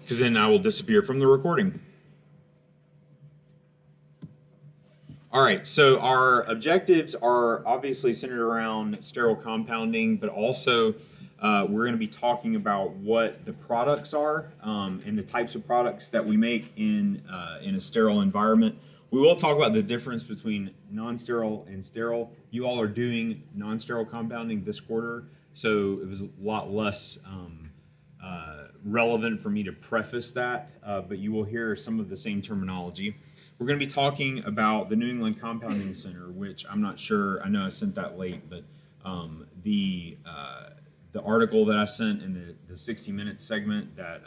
because then I will disappear from the recording. All right, so our objectives are obviously centered around sterile compounding, but also we're going to be talking about what the products are and the types of products that we make in a sterile environment. We will talk about the difference between non-sterile and sterile. You all are doing non-sterile compounding this quarter, so it was a lot less relevant for me to preface that, but you will hear some of the same terminology. We're going to be talking about the New England Compounding Center, which I'm not sure, I know I sent that late, but the article that I sent in the 60 Minutes segment that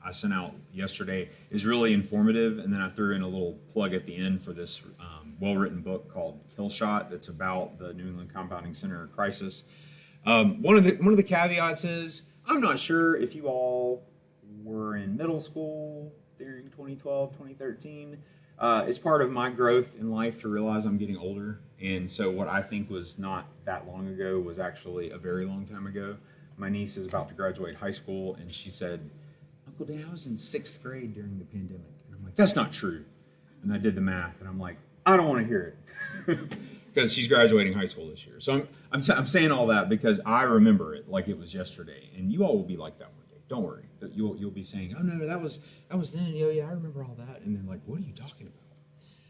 I sent out yesterday is really informative, and then I threw in a little plug at the end for this well-written book called Kill Shot that's about the New England Compounding Center crisis. One of the caveats is, I'm not sure if you all were in middle school during 2012, 2013. It's part of my growth in life to realize I'm getting older, and so what I think was not that long ago was actually a very long time ago. My niece is about to graduate high school, and she said, Uncle Dan, I was in 6th grade during the pandemic. And I'm like, that's not true. And I did the math, and I'm like, I don't want to hear it. Because she's graduating high school this year. So I'm saying all that because I remember it like it was yesterday, and you all will be like that one day. Don't worry. You'll be saying, oh no, that was then. Yeah, I remember all that. And then like, what are you talking about?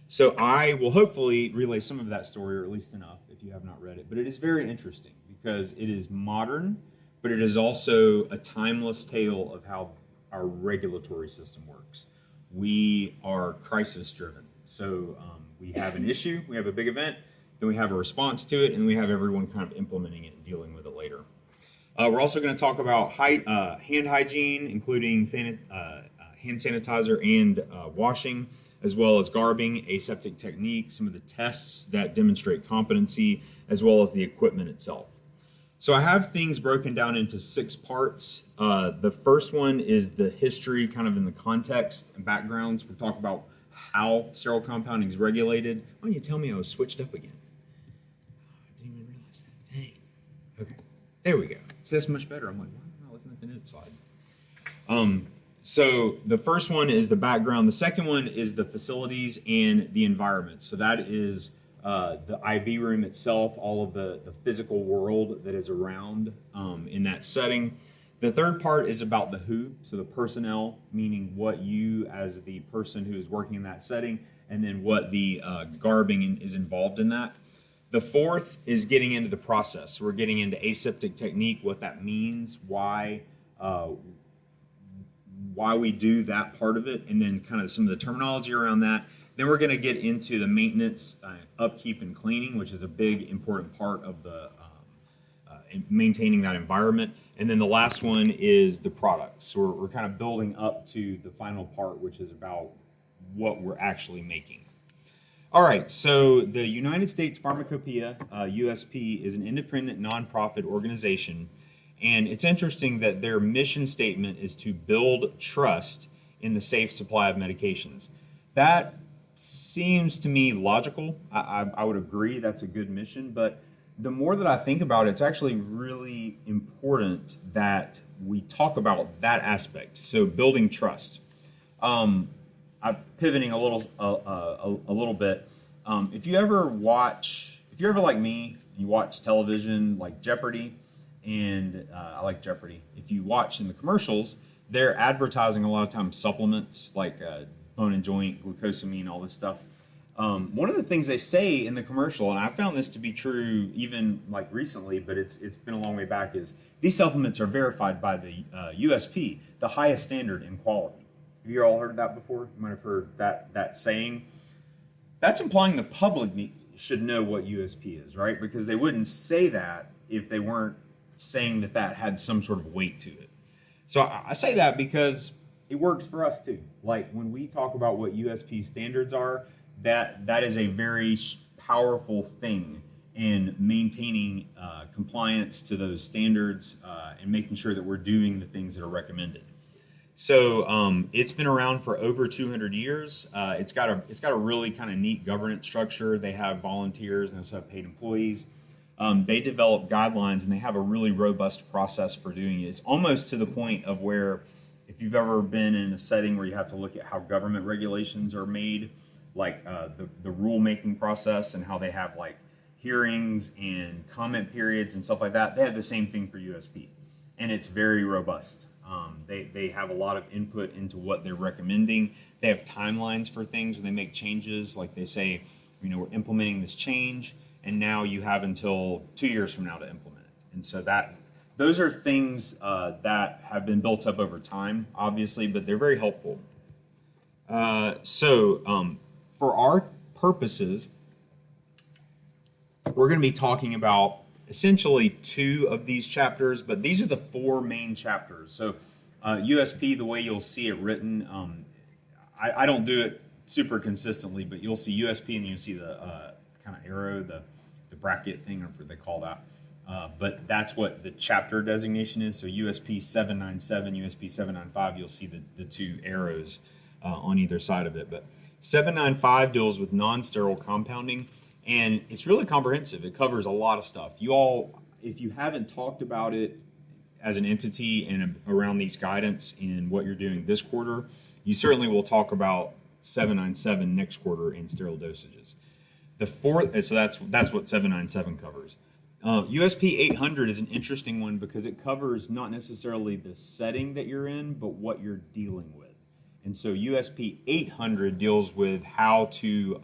So I will hopefully relay some of that story, or at least enough if you have not read it. But it is very interesting because it is modern, but it is also a timeless tale of how our regulatory system works. We are crisis driven. So we have an issue, we have a big event, then we have a response to it, and we have everyone kind of implementing it and dealing with it later. We're also going to talk about hand hygiene, including hand sanitizer and washing, as well as garbing, aseptic technique, some of the tests that demonstrate competency, as well as the equipment itself. So I have things broken down into 6 parts. The first one is the history, kind of in the context and backgrounds. We'll talk about how sterile compounding is regulated. Why don't you tell me I was switched up again? I didn't even realize that. Dang. Okay, there we go. See, that's much better. I'm like, why am I not looking at the note slide? So the first one is the background. The second one is the facilities and the environment. So that is the IV room itself, all of the physical world that is around in that setting. The third part is about the who, so the personnel, meaning what you as the person who is working in that setting, and then what the garbing is involved in that. The fourth is getting into the process. So we're getting into aseptic technique, what that means, why we do that part of it, and then kind of some of the terminology around that. Then we're going to get into the maintenance, upkeep, and cleaning, which is a big, important part of the maintaining that environment. And then the last one is the product. So we're kind of building up to the final part, which is about what we're actually making. All right, so the United States Pharmacopoeia, USP, is an independent nonprofit organization. And it's interesting that their mission statement is to build trust in the safe supply of medications. That seems to me logical. I would agree that's a good mission, but the more that I think about it, it's actually really important that we talk about that aspect. So building trust. I'm pivoting a little bit. If you ever like me, you watch television like Jeopardy, and I like Jeopardy. If you watch in the commercials, they're advertising a lot of times supplements like bone and joint, glucosamine, all this stuff. One of the things they say in the commercial, and I found this to be true even like recently, but it's been a long way back, is these supplements are verified by the USP, the highest standard in quality. Have you all heard that before? You might have heard that saying. That's implying the public should know what USP is, right? Because they wouldn't say that if they weren't saying that had some sort of weight to it. So I say that because it works for us too. Like when we talk about what USP standards are, that is a very powerful thing in maintaining compliance to those standards and making sure that we're doing the things that are recommended. So it's been around for over 200 years. It's got a really kind of neat governance structure. They have volunteers and they also have paid employees. They develop guidelines and they have a really robust process for doing it. It's almost to the point of where if you've ever been in a setting where you have to look at how government regulations are made, like the rulemaking process and how they have like hearings and comment periods and stuff like that, they have the same thing for USP, and it's very robust. They have a lot of input into what they're recommending. They have timelines for things when they make changes, like they say, we're implementing this change, and now you have until 2 years from now to implement it. And so those are things that have been built up over time, obviously, but they're very helpful. For our purposes, we're going to be talking about essentially 2 of these chapters, but these are the 4 main chapters. So USP, the way you'll see it written, I don't do it super consistently, but you'll see USP and you'll see the kind of arrow, the bracket thing, or what they call that. But that's what the chapter designation is. So USP 797, USP 795, you'll see the 2 arrows on either side of it. But 795 deals with non-sterile compounding, and it's really comprehensive. It covers a lot of stuff. You all, if you haven't talked about it as an entity and around these guidance in what you're doing this quarter, you certainly will talk about 797 next quarter in sterile dosages. The 4th, so that's what 797 covers. USP 800 is an interesting one because it covers not necessarily the setting that you're in, but what you're dealing with. And so USP 800 deals with how to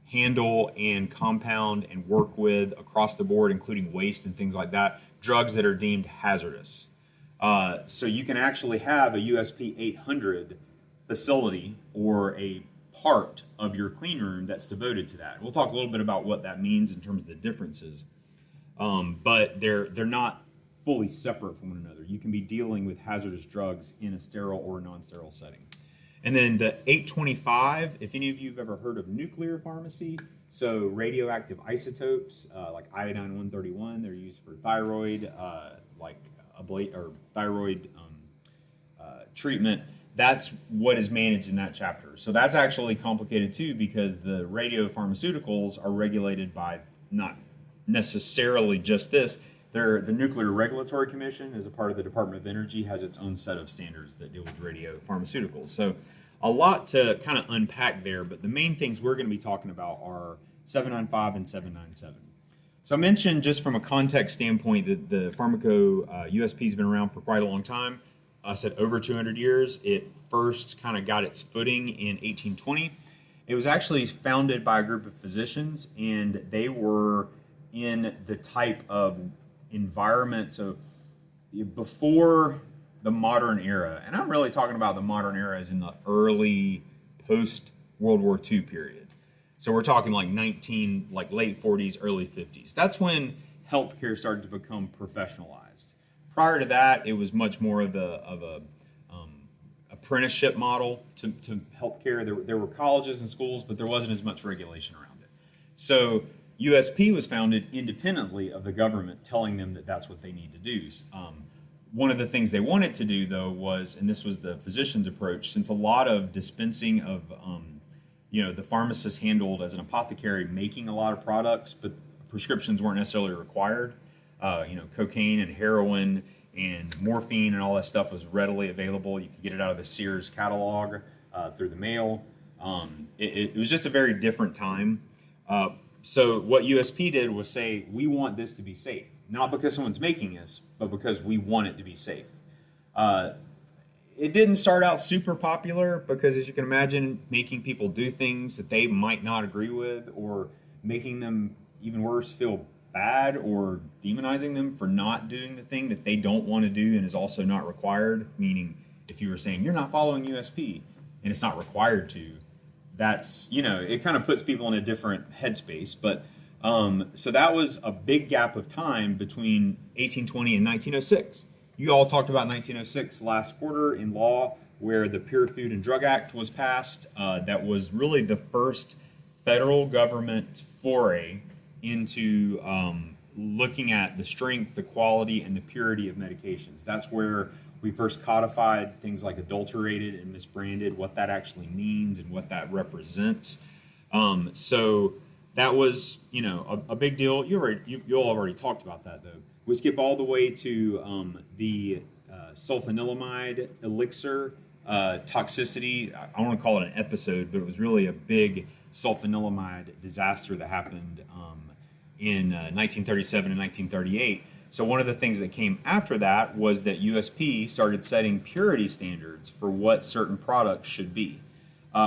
handle and compound and work with across the board, including waste and things like that, drugs that are deemed hazardous. So you can actually have a USP 800 facility or a part of your clean room that's devoted to that. We'll talk a little bit about what that means in terms of the differences, but they're not fully separate from one another. You can be dealing with hazardous drugs in a sterile or non-sterile setting. And then the 825, if any of you have ever heard of nuclear pharmacy, so radioactive isotopes like iodine-131, they're used for thyroid, thyroid treatment. That's what is managed in that chapter. So that's actually complicated too, because the radiopharmaceuticals are regulated by not necessarily just this. The Nuclear Regulatory Commission, as a part of the Department of Energy, has its own set of standards that deal with radiopharmaceuticals. So a lot to kind of unpack there, but the main things we're going to be talking about are 795 and 797. So I mentioned, just from a context standpoint, that the pharmaco USP has been around for quite a long time. I said over 200 years. It first kind of got its footing in 1820. It was actually founded by a group of physicians, and they were in the type of environment, so before the modern era, and I'm really talking about the modern era as in the early post-World War II period. So we're talking like late 40s, early 50s. That's when healthcare started to become professionalized. Prior to that, it was much more of a apprenticeship model to healthcare. There were colleges and schools, but there wasn't as much regulation around it. So USP was founded independently of the government telling them that that's what they need to do. One of the things they wanted to do, though, was, and this was the physician's approach, since a lot of dispensing of, the pharmacist handled as an apothecary making a lot of products, but prescriptions weren't necessarily required. Cocaine and heroin and morphine and all that stuff was readily available. You could get it out of the Sears catalog through the mail. It was just a very different time. So what USP did was say, we want this to be safe, not because someone's making this, but because we want it to be safe. It didn't start out super popular because, as you can imagine, making people do things that they might not agree with, or making them, even worse, feel bad, or demonizing them for not doing the thing that they don't want to do and is also not required. Meaning, if you were saying you're not following USP and it's not required to, that's, it kind of puts people in a different headspace. But so that was a big gap of time between 1820 and 1906. You all talked about 1906 last quarter in law, where the Pure Food and Drug Act was passed. That was really the first federal government foray into looking at the strength, the quality, and the purity of medications. That's where we first codified things like adulterated and misbranded, what that actually means and what that represents. So that was, a big deal. You all already talked about that, though. We skip all the way to the sulfanilamide elixir toxicity. I want to call it an episode, but it was really a big sulfanilamide disaster that happened in 1937 and 1938. So one of the things that came after that was that USP started setting purity standards for what certain products should be.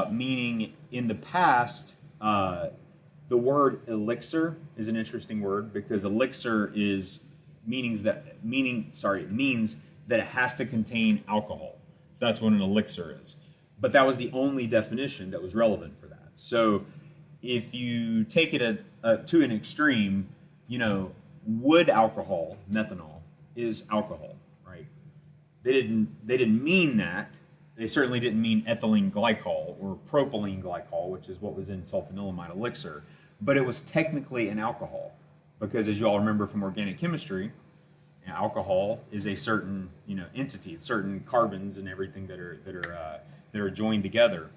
Meaning in the past, the word elixir is an interesting word because elixir means that it has to contain alcohol. So that's what an elixir is. But that was the only definition that was relevant for that. So if you take it to an extreme, wood alcohol, methanol, is alcohol, right? They didn't mean that. They certainly didn't mean ethylene glycol or propylene glycol, which is what was in sulfanilamide elixir. But it was technically an alcohol because, as you all remember from organic chemistry, alcohol is a certain entity, certain carbons and everything that are joined together.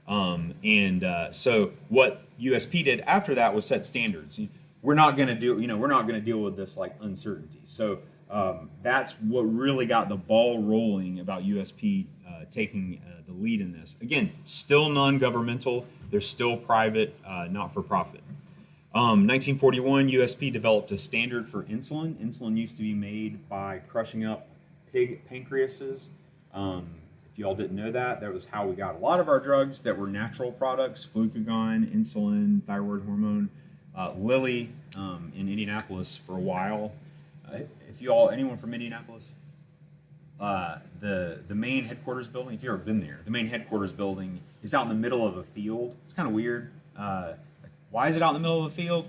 So what USP did after that was set standards. We're not going to deal with this like uncertainty. So that's what really got the ball rolling about USP taking the lead in this. Again, still non-governmental. They're still private, not-for-profit. 1941, USP developed a standard for insulin. Insulin used to be made by crushing up pig pancreases. If you all didn't know that, that was how we got a lot of our drugs that were natural products: glucagon, insulin, thyroid hormone. Lilly in Indianapolis for a while. Anyone from Indianapolis? The main headquarters building, if you've ever been there, the main headquarters building is out in the middle of a field. It's kind of weird. Why is it out in the middle of a field?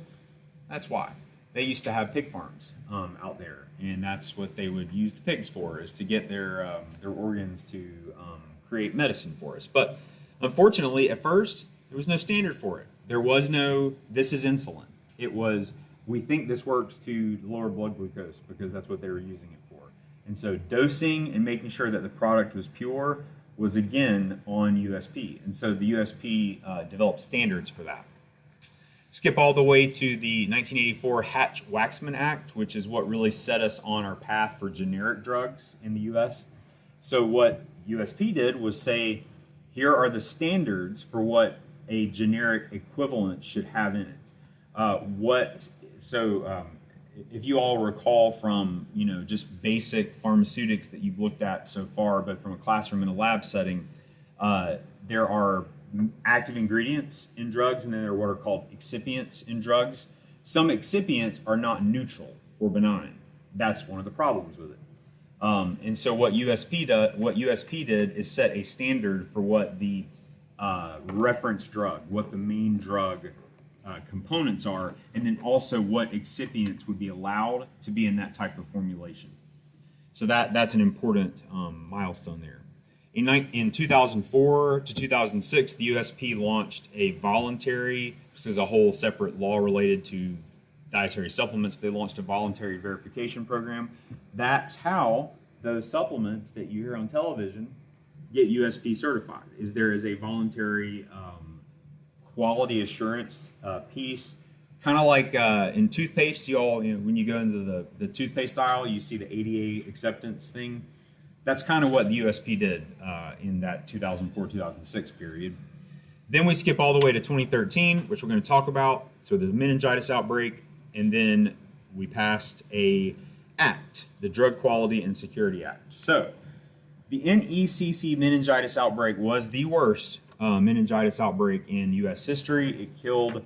That's why. They used to have pig farms out there, and that's what they would use the pigs for, is to get their organs to create medicine for us. But unfortunately, at first, there was no standard for it. There was no, this is insulin. It was, we think this works to lower blood glucose because that's what they were using it for. And so dosing and making sure that the product was pure was again on USP. And so the USP developed standards for that. Skip all the way to the 1984 Hatch-Waxman Act, which is what really set us on our path for generic drugs in the US. So what USP did was say, here are the standards for what a generic equivalent should have in it. If you all recall from just basic pharmaceutics that you've looked at so far, but from a classroom and a lab setting, there are active ingredients in drugs, and then there are what are called excipients in drugs. Some excipients are not neutral or benign. That's one of the problems with it. And so what USP did is set a standard for what the reference drug, what the main drug components are, and then also what excipients would be allowed to be in that type of formulation. So that's an important milestone there. In 2004 to 2006, the USP launched a voluntary, this is a whole separate law related to dietary supplements, but they launched a voluntary verification program. That's how those supplements that you hear on television get USP certified. There is a voluntary quality assurance piece, kind of like in toothpaste. When you go into the toothpaste aisle, you see the ADA acceptance thing. That's kind of what the USP did in that 2004-2006 period. Then we skip all the way to 2013, which we're going to talk about. So the meningitis outbreak, and then we passed a act, the Drug Quality and Security Act. So the NECC meningitis outbreak was the worst meningitis outbreak in U.S. history. It killed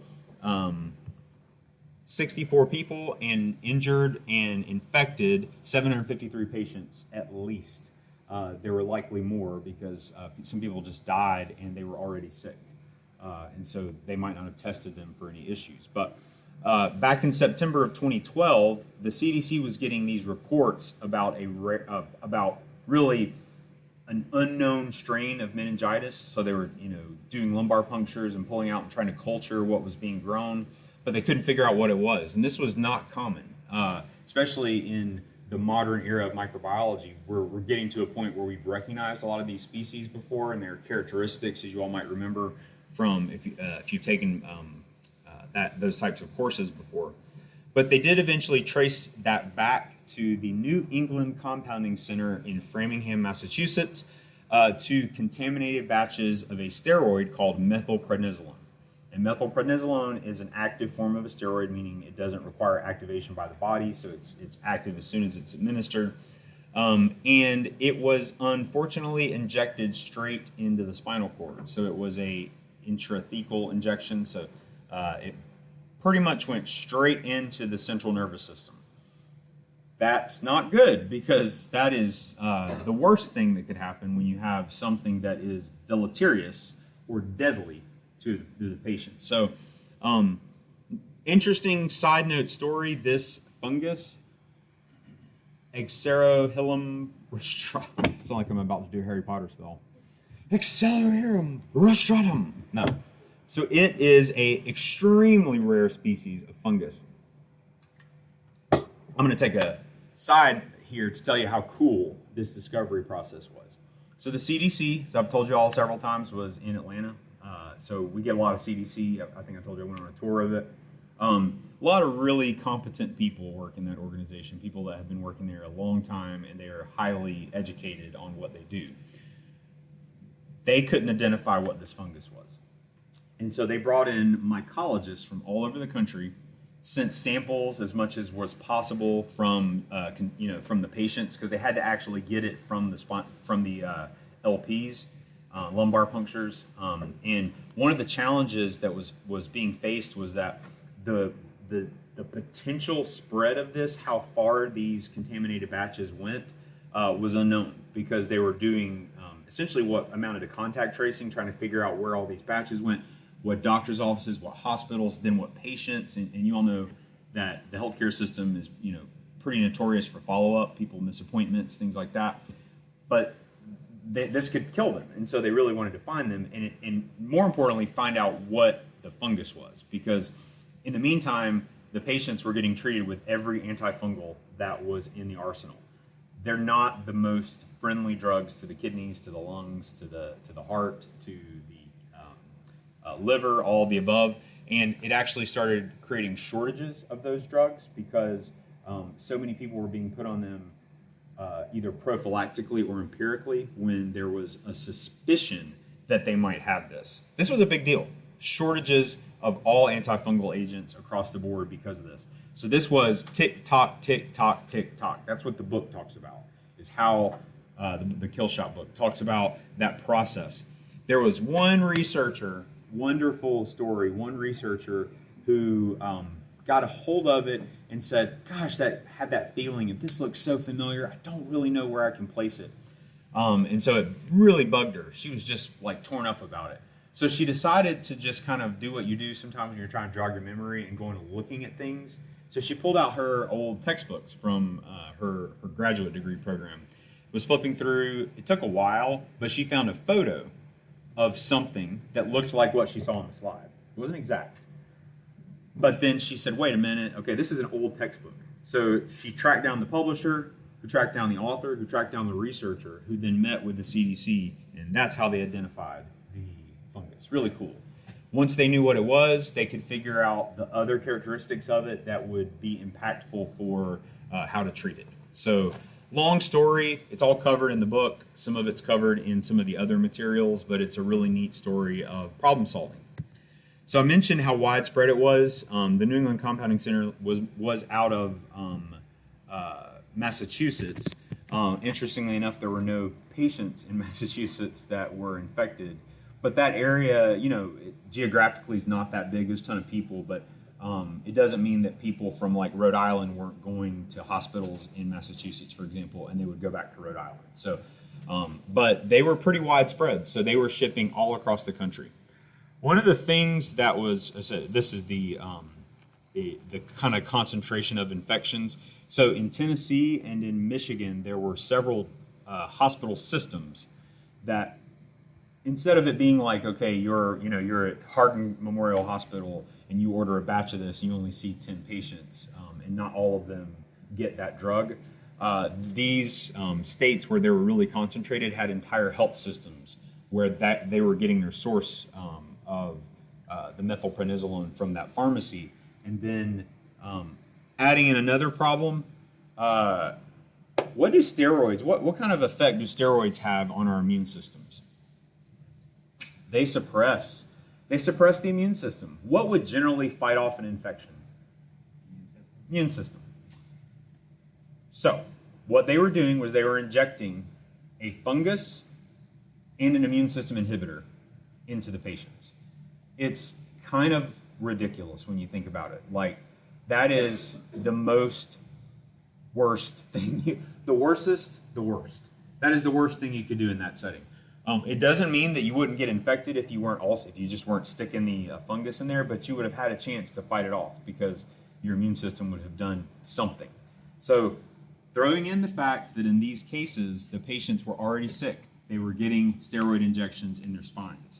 64 people and injured and infected 753 patients at least. There were likely more because some people just died and they were already sick. And so they might not have tested them for any issues. But back in September of 2012, the CDC was getting these reports about about really an unknown strain of meningitis. So they were, doing lumbar punctures and pulling out and trying to culture what was being grown, but they couldn't figure out what it was. And this was not common, especially in the modern era of microbiology. We're getting to a point where we've recognized a lot of these species before and their characteristics, as you all might remember from if you've taken those types of courses before. But they did eventually trace that back to the New England Compounding Center in Framingham, Massachusetts, to contaminated batches of a steroid called methylprednisolone. And methylprednisolone is an active form of a steroid, meaning it doesn't require activation by the body, so it's active as soon as it's administered. And it was unfortunately injected straight into the spinal cord. So it was a intrathecal injection, so it pretty much went straight into the central nervous system. That's not good, because that is the worst thing that could happen when you have something that is deleterious or deadly to the patient. So interesting side note story, this fungus, Exerohilum rostratum. It's not like I'm about to do Harry Potter spell. Exerohilum rostratum. No. So it is a extremely rare species of fungus. I'm going to take a side here to tell you how cool this discovery process was. So the CDC, as I've told you all several times, was in Atlanta. So we get a lot of CDC. I think I told you I went on a tour of it. A lot of really competent people work in that organization, people that have been working there a long time, and they are highly educated on what they do. They couldn't identify what this fungus was. And so they brought in mycologists from all over the country, sent samples as much as was possible from the patients, because they had to actually get it from the LPs, lumbar punctures. And one of the challenges that was being faced was that the potential spread of this, how far these contaminated batches went, was unknown, because they were doing essentially what amounted to contact tracing, trying to figure out where all these batches went, what doctors' offices, what hospitals, then what patients. And you all know that the healthcare system is pretty notorious for follow-up. People miss appointments, things like that. But this could kill them, and so they really wanted to find them, and more importantly, find out what the fungus was, because in the meantime, the patients were getting treated with every antifungal that was in the arsenal. They're not the most friendly drugs to the kidneys, to the lungs, to the heart, to the liver, all of the above. And it actually started creating shortages of those drugs, because so many people were being put on them either prophylactically or empirically when there was a suspicion that they might have this. This was a big deal. Shortages of all antifungal agents across the board because of this. So this was tick tock, tick tock, tick tock. That's what the book talks about, is how the Kill Shot book talks about that process. There was one researcher, wonderful story, one researcher who got a hold of it and said, gosh, that had that feeling, if this looks so familiar, I don't really know where I can place it. And so it really bugged her. She was just like torn up about it. So she decided to just kind of do what you do sometimes when you're trying to jog your memory and going and looking at things. So she pulled out her old textbooks from her graduate degree program, was flipping through. It took a while, but she found a photo of something that looked like what she saw on the slide. It wasn't exact. But then she said, wait a minute, okay, this is an old textbook. So she tracked down the publisher, who tracked down the author, who tracked down the researcher, who then met with the CDC, and that's how they identified the fungus. Really cool. Once they knew what it was, they could figure out the other characteristics of it that would be impactful for how to treat it. So long story, it's all covered in the book. Some of it's covered in some of the other materials, but it's a really neat story of problem solving. So I mentioned how widespread it was. The New England Compounding Center was out of Massachusetts. Interestingly enough, there were no patients in Massachusetts that were infected. But that area, geographically is not that big. There's a ton of people, but it doesn't mean that people from like Rhode Island weren't going to hospitals in Massachusetts, for example, and they would go back to Rhode Island. So, but they were pretty widespread. So they were shipping all across the country. One of the things that was, this is the kind of concentration of infections. So in Tennessee and in Michigan, there were several hospital systems that, instead of it being like, okay, you're at Hardin Memorial Hospital and you order a batch of this and you only see 10 patients and not all of them get that drug. These states where they were really concentrated had entire health systems where they were getting their source of the methylprednisolone from that pharmacy. And then adding in another problem, What do steroids, what kind of effect do steroids have on our immune systems? They suppress the immune system. What would generally fight off an infection? Immune system. So, what they were doing was they were injecting a fungus and an immune system inhibitor into the patients. It's kind of ridiculous when you think about it. Like, that is the worst thing. The worst. That is the worst thing you could do in that setting. It doesn't mean that you wouldn't get infected if you just weren't sticking the fungus in there, but you would have had a chance to fight it off because your immune system would have done something. So, throwing in the fact that in these cases, the patients were already sick. They were getting steroid injections in their spines.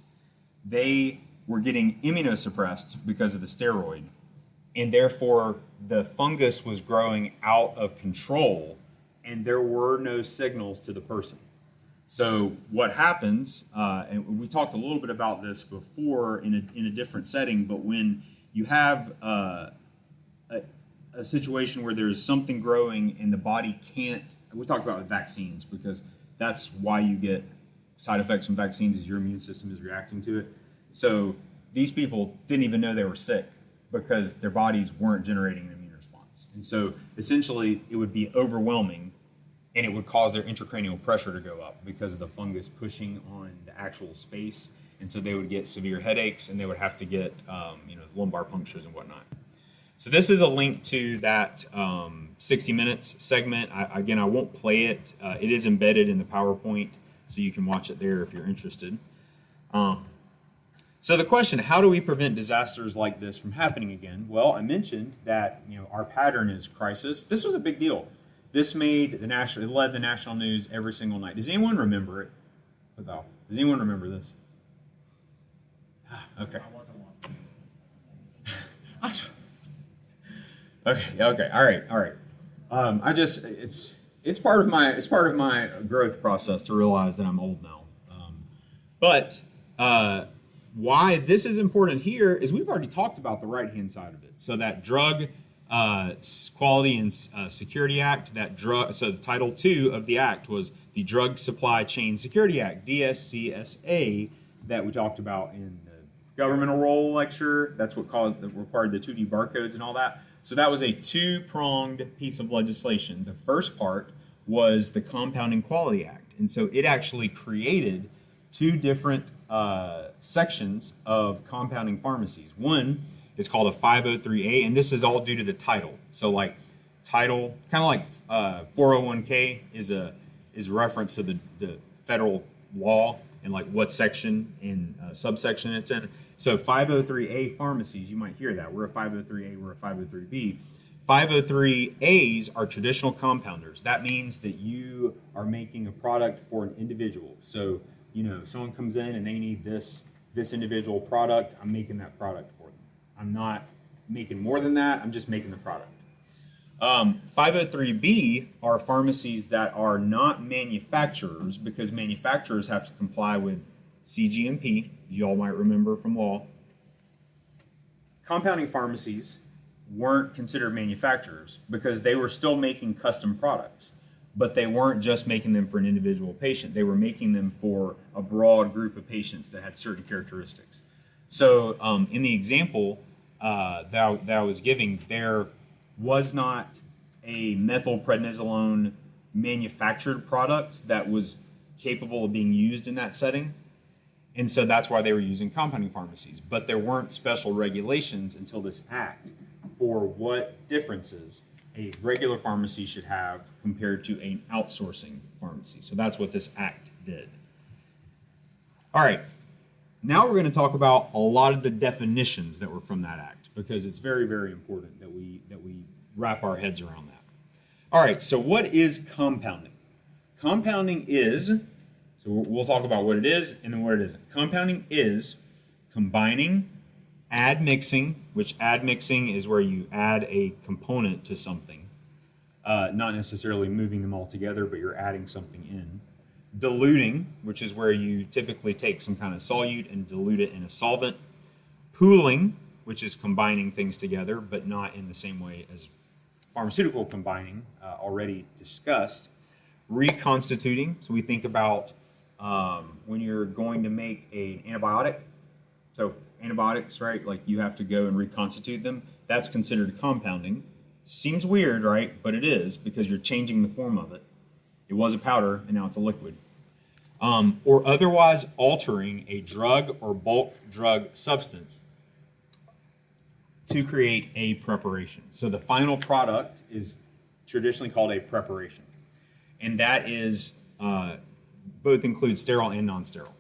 They were getting immunosuppressed because of the steroid, and therefore the fungus was growing out of control, and there were no signals to the person. So what happens, and we talked a little bit about this before in a different setting, but when you have a situation where there's something growing and the body can't, we talked about with vaccines because that's why you get side effects from vaccines is your immune system is reacting to it. So these people didn't even know they were sick because their bodies weren't generating an immune response. And so essentially it would be overwhelming and it would cause their intracranial pressure to go up because of the fungus pushing on the actual space. And so they would get severe headaches and they would have to get lumbar punctures and whatnot. So this is a link to that 60 Minutes segment. I won't play it. It is embedded in the PowerPoint, so you can watch it there if you're interested. So the question, how do we prevent disasters like this from happening again? Well, I mentioned that our pattern is crisis. This was a big deal. This it led the national news every single night. Does anyone remember it? Does anyone remember this? Okay. Okay. All right. It's part of my growth process to realize that I'm old now. But why this is important here is we've already talked about the right-hand side of it. So that Drug Quality and Security Act, so the Title II of the Act was the Drug Supply Chain Security Act, DSCSA, that we talked about in the governmental role lecture. That's what required the 2D barcodes and all that. So that was a two-pronged piece of legislation. The first part was the Compounding Quality Act. And so it actually created two different sections of compounding pharmacies. One is called a 503A, and this is all due to the title. So like title, kind of like 401k is a reference to the federal law and like what section and subsection it's in. So 503A pharmacies, you might hear that. We're a 503A, we're a 503B. 503As are traditional compounders. That means that you are making a product for an individual. So, someone comes in and they need this individual product, I'm making that product for them. I'm not making more than that, I'm just making the product. 503B are pharmacies that are not manufacturers because manufacturers have to comply with CGMP, you all might remember from law. Compounding pharmacies weren't considered manufacturers because they were still making custom products, but they weren't just making them for an individual patient. They were making them for a broad group of patients that had certain characteristics. So in the example that I was giving, there was not a methylprednisolone manufactured product that was capable of being used in that setting. And so that's why they were using compounding pharmacies. But there weren't special regulations until this act for what differences a regular pharmacy should have compared to an outsourcing pharmacy. So that's what this act did. All right, now we're going to talk about a lot of the definitions that were from that act because it's very, very important that we wrap our heads around that. All right, so what is compounding? Compounding is, so we'll talk about what it is and then what it isn't. Compounding is combining, admixing, which admixing is where you add a component to something. Not necessarily moving them all together, but you're adding something in. Diluting, which is where you typically take some kind of solute and dilute it in a solvent. Pooling, which is combining things together, but not in the same way as pharmaceutical combining, already discussed. Reconstituting, so we think about when you're going to make an antibiotic. So antibiotics, right, like you have to go and reconstitute them. That's considered compounding. Seems weird, right? But it is, because you're changing the form of it. It was a powder, and now it's a liquid. Or otherwise altering a drug or bulk drug substance to create a preparation. So the final product is traditionally called a preparation. And that is, both include sterile and non-sterile.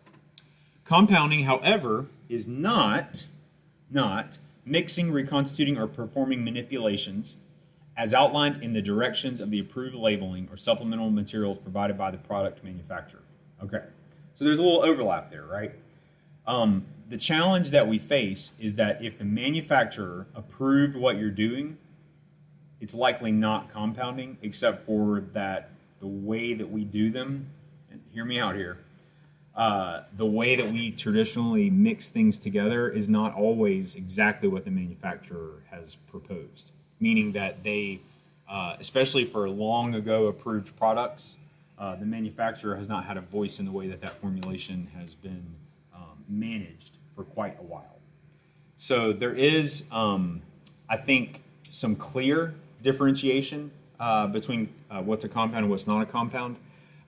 Compounding, however, is not mixing, reconstituting, or performing manipulations as outlined in the directions of the approved labeling or supplemental materials provided by the product manufacturer. Okay, so there's a little overlap there, right? The challenge that we face is that if the manufacturer approved what you're doing, it's likely not compounding, except for that the way that we do them, and hear me out here, the way that we traditionally mix things together is not always exactly what the manufacturer has proposed. Meaning that they, especially for long ago approved products, the manufacturer has not had a voice in the way that that formulation has been managed for quite a while. So there is, I think, some clear differentiation between what's a compound and what's not a compound.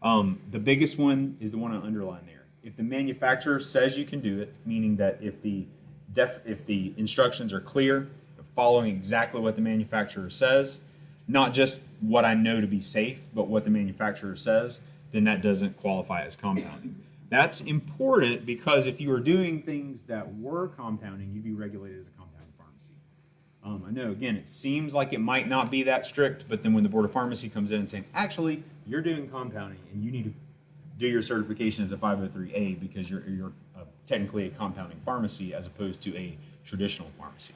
The biggest one is the one I underlined there. If the manufacturer says you can do it, meaning that if the instructions are clear, following exactly what the manufacturer says, not just what I know to be safe, but what the manufacturer says, then that doesn't qualify as compounding. That's important because if you were doing things that were compounding, you'd be regulated as a compounding pharmacy. I know, again, it seems like it might not be that strict, but then when the Board of Pharmacy comes in and saying, actually, you're doing compounding and you need to do your certification as a 503A because you're technically a compounding pharmacy as opposed to a traditional pharmacy.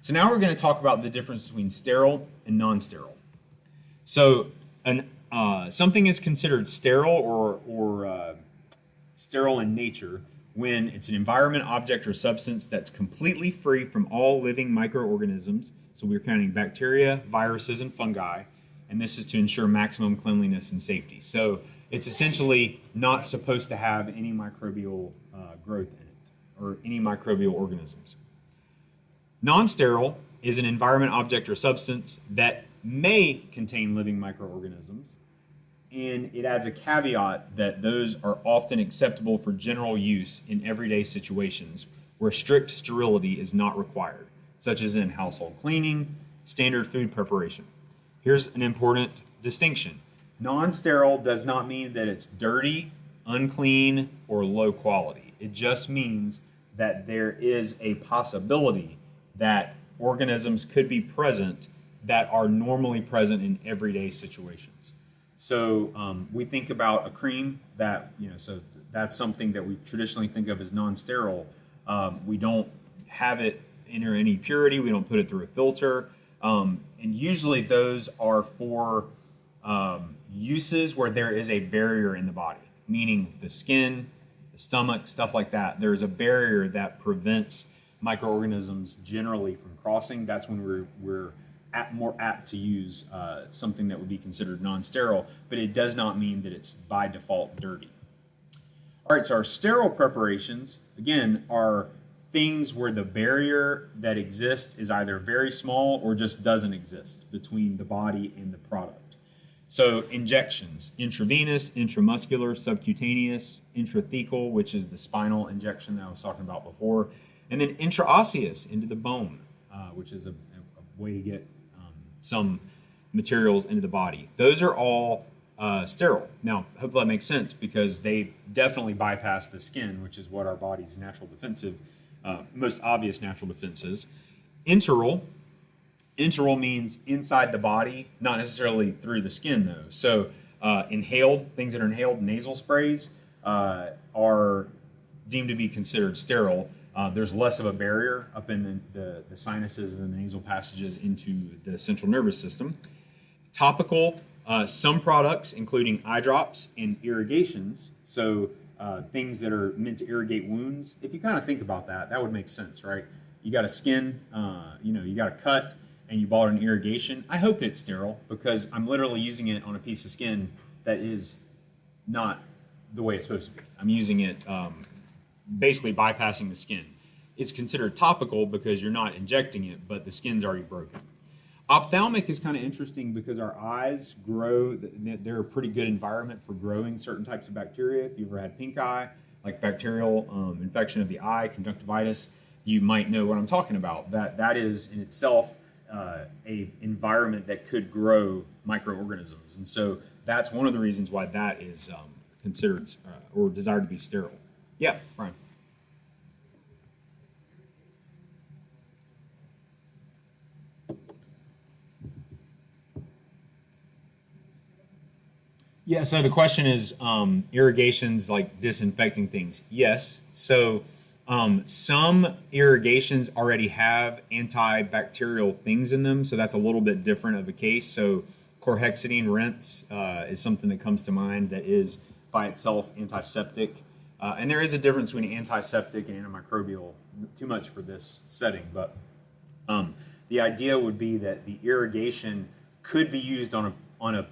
So now we're going to talk about the difference between sterile and non-sterile. So something is considered sterile or sterile in nature when it's an environment, object, or substance that's completely free from all living microorganisms. So we're counting bacteria, viruses, and fungi, and this is to ensure maximum cleanliness and safety. So it's essentially not supposed to have any microbial growth in it or any microbial organisms. Non-sterile is an environment, object, or substance that may contain living microorganisms, and it adds a caveat that those are often acceptable for general use in everyday situations where strict sterility is not required, such as in household cleaning, standard food preparation. Here's an important distinction. Non-sterile does not mean that it's dirty, unclean, or low quality. It just means that there is a possibility that organisms could be present that are normally present in everyday situations. So we think about a cream that, so that's something that we traditionally think of as non-sterile. We don't have it enter any purity. We don't put it through a filter. And usually those are for uses where there is a barrier in the body, meaning the skin, the stomach, stuff like that. There's a barrier that prevents microorganisms generally from crossing. That's when we're more apt to use something that would be considered non-sterile, but it does not mean that it's by default dirty. All right, so our sterile preparations, again, are things where the barrier that exists is either very small or just doesn't exist between the body and the product. So injections, intravenous, intramuscular, subcutaneous, intrathecal, which is the spinal injection that I was talking about before, and then intraosseous into the bone, which is a way to get some materials into the body. Those are all sterile. Now, hopefully that makes sense because they definitely bypass the skin, which is what our body's natural defensive, most obvious natural defense is. Enteral means inside the body, not necessarily through the skin though. So inhaled, things that are inhaled, nasal sprays are deemed to be considered sterile. There's less of a barrier up in the sinuses and the nasal passages into the central nervous system. Topical, some products, including eye drops and irrigations, so things that are meant to irrigate wounds. If you kind of think about that, that would make sense, right? You got a skin, you got a cut, and you bought an irrigation, I hope it's sterile because I'm literally using it on a piece of skin that is not the way it's supposed to be. I'm using it basically bypassing the skin. It's considered topical because you're not injecting it, but the skin's already broken. Ophthalmic is kind of interesting because our eyes grow, they're a pretty good environment for growing certain types of bacteria. If you've ever had pink eye, like bacterial infection of the eye, conjunctivitis, you might know what I'm talking about. That is in itself a environment that could grow microorganisms. And so that's one of the reasons why that is considered or desired to be sterile. Yeah, Brian. Yeah, so the question is irrigations like disinfecting things. Yes. So some irrigations already have antibacterial things in them, so that's a little bit different of a case. So chlorhexidine rinse is something that comes to mind that is by itself antiseptic. And there is a difference between antiseptic and antimicrobial, too much for this setting, but the idea would be that the irrigation could be used on a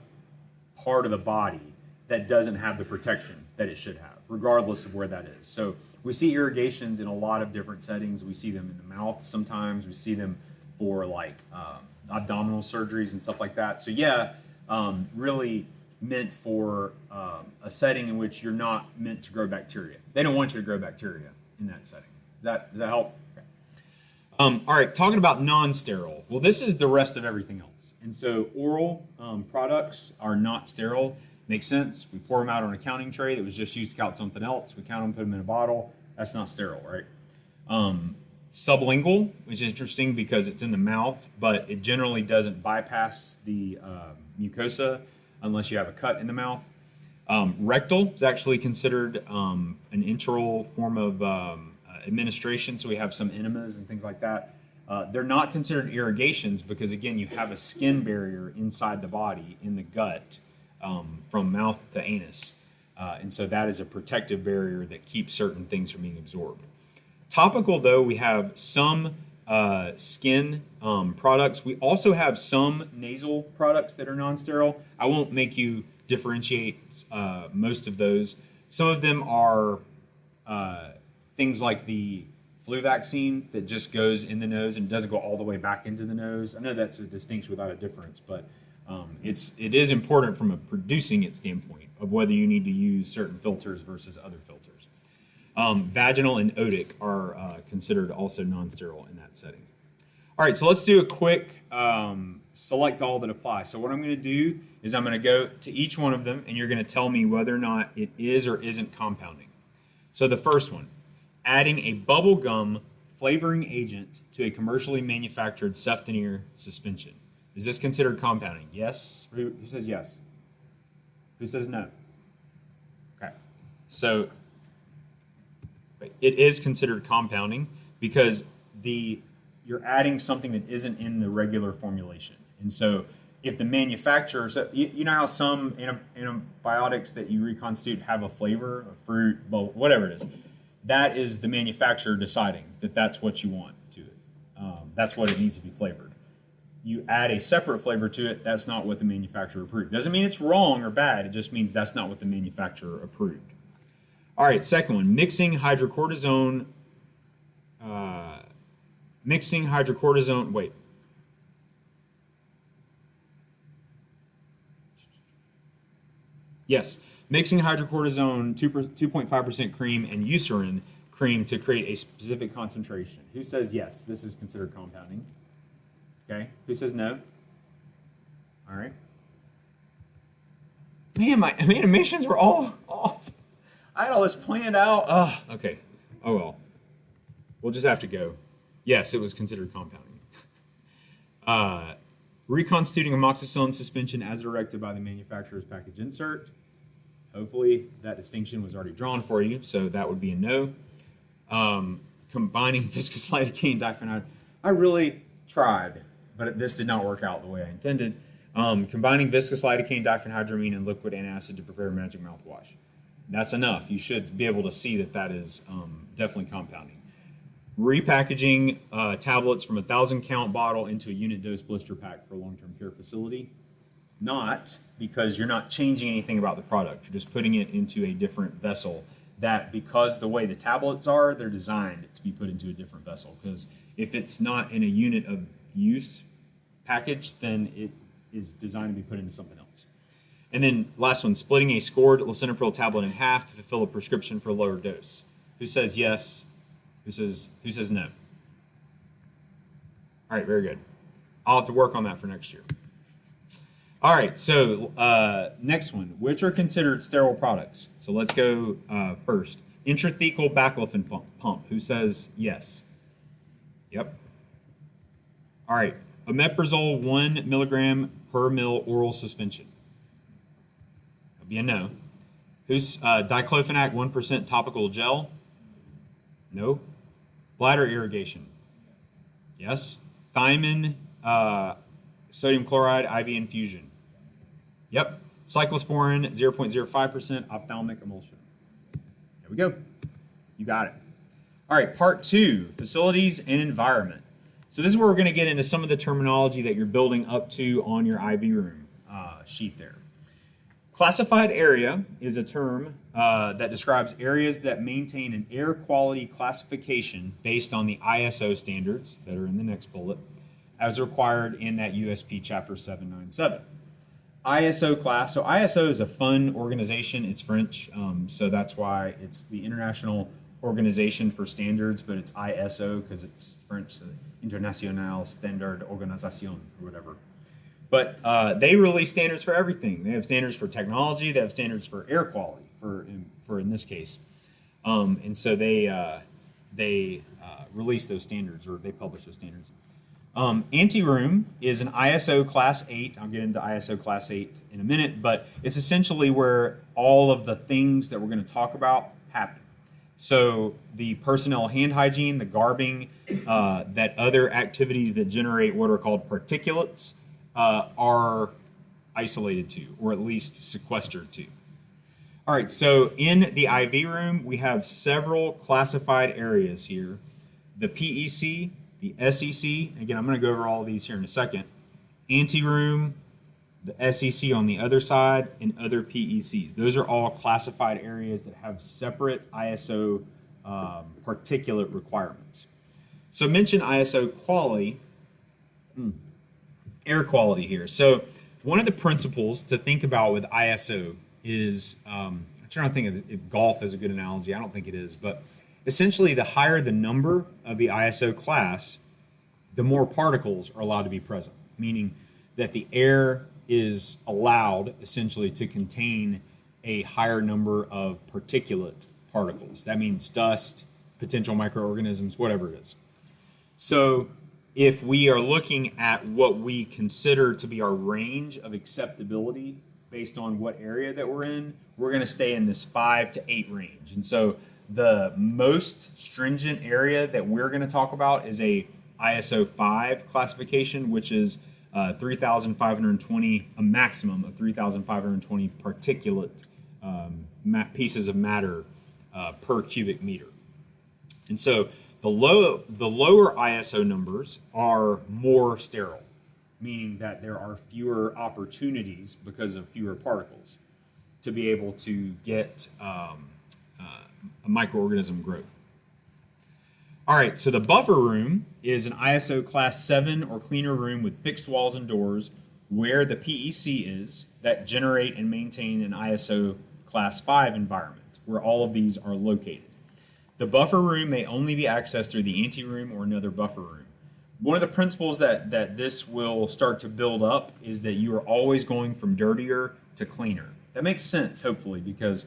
part of the body that doesn't have the protection that it should have, regardless of where that is. So we see irrigations in a lot of different settings. We see them in the mouth sometimes. We see them for like abdominal surgeries and stuff like that. So yeah, really meant for a setting in which you're not meant to grow bacteria. They don't want you to grow bacteria in that setting. Does that help? Okay. All right, talking about non-sterile. Well, this is the rest of everything else. And so oral products are not sterile. Makes sense. We pour them out on a counting tray that was just used to count something else. We count them, put them in a bottle. That's not sterile, right? Sublingual, which is interesting because it's in the mouth, but it generally doesn't bypass the mucosa unless you have a cut in the mouth. Rectal is actually considered an enteral form of administration, so we have some enemas and things like that. They're not considered irrigations because, again, you have a skin barrier inside the body, in the gut, from mouth to anus. And so that is a protective barrier that keeps certain things from being absorbed. Topical, though, we have some skin products. We also have some nasal products that are non-sterile. I won't make you differentiate most of those. Some of them are things like the flu vaccine that just goes in the nose and doesn't go all the way back into the nose. I know that's a distinction without a difference, but it is important from a producing it standpoint of whether you need to use certain filters versus other filters. Vaginal and otic are considered also non-sterile in that setting. All right, so let's do a quick select all that apply. So what I'm going to do is I'm going to go to each one of them, and you're going to tell me whether or not it is or isn't compounding. So the first one, adding a bubble gum flavoring agent to a commercially manufactured Ceftonir suspension. Is this considered compounding? Yes? Who says yes? Who says no? Okay. So it is considered compounding because you're adding something that isn't in the regular formulation. And so if the manufacturer, so you know how some antibiotics that you reconstitute have a flavor, a fruit, well, whatever it is, that is the manufacturer deciding that that's what you want to it. That's what it needs to be flavored. You add a separate flavor to it, that's not what the manufacturer approved. Doesn't mean it's wrong or bad, it just means that's not what the manufacturer approved. All right, second one, mixing hydrocortisone, wait. Yes, mixing hydrocortisone 2.5% cream and Eucerin cream to create a specific concentration. Who says yes, this is considered compounding? Okay, who says no? All right. Man, my animations were all off. I had all this planned out. Oh, okay. Oh well. We'll just have to go. Yes, it was considered compounding. Reconstituting amoxicillin suspension as directed by the manufacturer's package insert. Hopefully that distinction was already drawn for you, so that would be a no. Combining viscous lidocaine diphenhydramine. I really tried, but this did not work out the way I intended. Combining viscous lidocaine diphenhydramine and liquid antacid to prepare magic mouthwash. That's enough. You should be able to see that that is definitely compounding. repackaging tablets from a 1,000 count bottle into a unit dose blister pack for a long-term care facility. Not because you're not changing anything about the product. You're just putting it into a different vessel that, because the way the tablets are, they're designed to be put into a different vessel. Because if it's not in a unit of use package, then it is designed to be put into something else. And then last one, splitting a scored lisinopril tablet in half to fulfill a prescription for a lower dose. Who says yes? Who says no? All right, very good. I'll have to work on that for next year. All right, so next one, which are considered sterile products? So let's go first. Intrathecal baclofen pump. Who says yes? Yep. All right, omeprazole 1 milligram per mil oral suspension. That'll be a no. Who's diclofenac 1% topical gel? No. Bladder irrigation. Yes. Thiamine, sodium chloride, IV infusion. Yep. Cyclosporin 0.05% ophthalmic emulsion. There we go. You got it. All right, part 2, facilities and environment. So this is where we're going to get into some of the terminology that you're building up to on your IV room sheet there. Classified area is a term that describes areas that maintain an air quality classification based on the ISO standards that are in the next bullet, as required in that USP Chapter 797. ISO class, so ISO is a fun organization. It's French, so that's why it's the International Organization for Standards, but it's ISO because it's French, so International Standard Organisation or whatever. But they release standards for everything. They have standards for technology. They have standards for air quality, for in this case. And so they release those standards, or they publish those standards. Anteroom is an ISO Class 8. I'll get into ISO Class 8 in a minute, but it's essentially where all of the things that we're going to talk about happen. So the personnel hand hygiene, the garbing, that other activities that generate what are called particulates are isolated to, or at least sequestered to. All right, so in the IV room, we have several classified areas here. The PEC, the SEC, again, I'm going to go over all of these here in a second. Anteroom, the SEC on the other side, and other PECs. Those are all classified areas that have separate ISO particulate requirements. So mention ISO quality, air quality here. So one of the principles to think about with ISO is, I'm trying to think if golf is a good analogy. I don't think it is, but essentially the higher the number of the ISO class, the more particles are allowed to be present, meaning that the air is allowed essentially to contain a higher number of particulate particles. That means dust, potential microorganisms, whatever it is. So if we are looking at what we consider to be our range of acceptability based on what area that we're in, we're going to stay in this 5 to 8 range. And so the most stringent area that we're going to talk about is a ISO 5 classification, which is 3,520, a maximum of 3,520 particulate pieces of matter per cubic meter. And so the lower ISO numbers are more sterile, meaning that there are fewer opportunities because of fewer particles to be able to get a microorganism growth. All right, so the buffer room is an ISO class 7 or cleaner room with fixed walls and doors where the PEC is that generate and maintain an ISO class 5 environment where all of these are located. The buffer room may only be accessed through the anteroom or another buffer room. One of the principles that this will start to build up is that you are always going from dirtier to cleaner. That makes sense, hopefully, because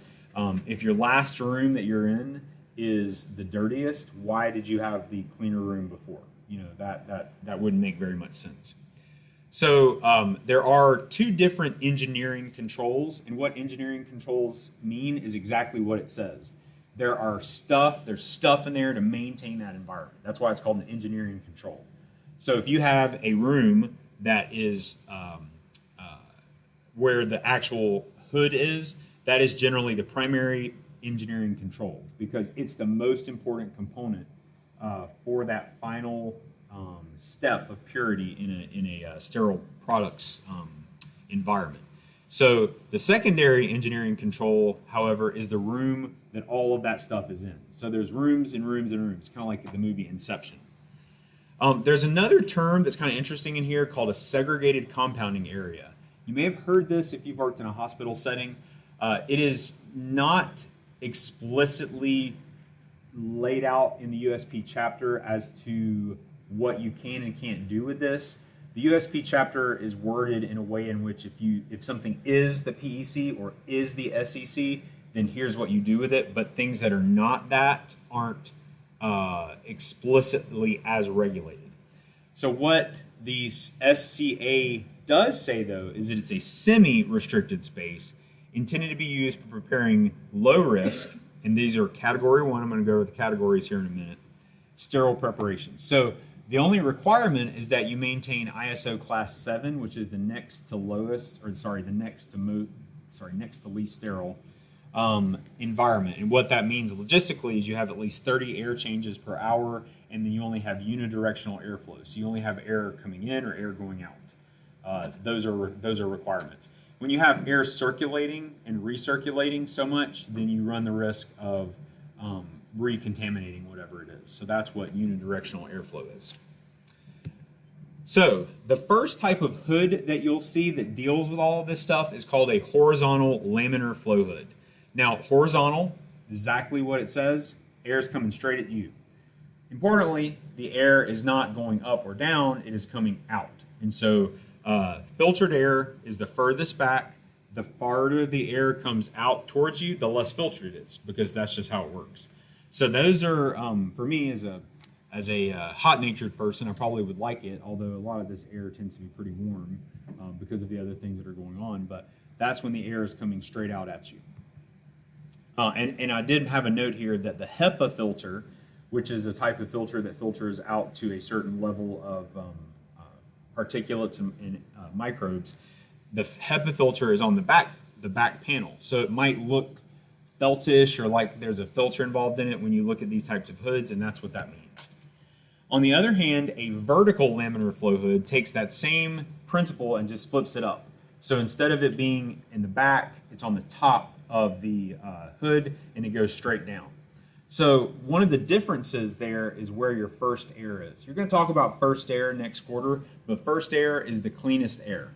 if your last room that you're in is the dirtiest, why did you have the cleaner room before? You know, that wouldn't make very much sense. So there are 2 different engineering controls, and what engineering controls mean is exactly what it says. There's stuff in there to maintain that environment. That's why it's called an engineering control. So if you have a room that is where the actual hood is, that is generally the primary engineering control because it's the most important component for that final step of purity in a sterile products environment. So the secondary engineering control, however, is the room that all of that stuff is in. So there's rooms and rooms and rooms, kind of like the movie Inception. There's another term that's kind of interesting in here called a segregated compounding area. You may have heard this if you've worked in a hospital setting. It is not explicitly laid out in the USP chapter as to what you can and can't do with this. The USP chapter is worded in a way in which if something is the PEC or is the SEC, then here's what you do with it. But things that are not that aren't explicitly as regulated. So what the SCA does say, though, is that it's a semi-restricted space intended to be used for preparing low risk, and these are category 1. I'm going to go over the categories here in a minute, sterile preparations. So the only requirement is that you maintain ISO class 7, which is the next to lowest, or sorry, the next to least sterile environment. And what that means logistically is you have at least 30 air changes per hour, and then you only have unidirectional airflow. So you only have air coming in or air going out. Those are requirements. When you have air circulating and recirculating so much, then you run the risk of recontaminating whatever it is. So that's what unidirectional airflow is. So the first type of hood that you'll see that deals with all of this stuff is called a horizontal laminar flow hood. Now, horizontal, exactly what it says, air is coming straight at you. Importantly, the air is not going up or down, it is coming out. And so filtered air is the furthest back. The farther the air comes out towards you, the less filtered it is, because that's just how it works. So those are, for me as a hot-natured person, I probably would like it, although a lot of this air tends to be pretty warm because of the other things that are going on, but that's when the air is coming straight out at you. And I did have a note here that the HEPA filter, which is a type of filter that filters out to a certain level of particulates and microbes, the HEPA filter is on the back panel. So it might look feltish or like there's a filter involved in it when you look at these types of hoods, and that's what that means. On the other hand, a vertical laminar flow hood takes that same principle and just flips it up. So instead of it being in the back, it's on the top of the hood and it goes straight down. So one of the differences there is where your first air is. You're going to talk about first air next quarter, but first air is the cleanest air.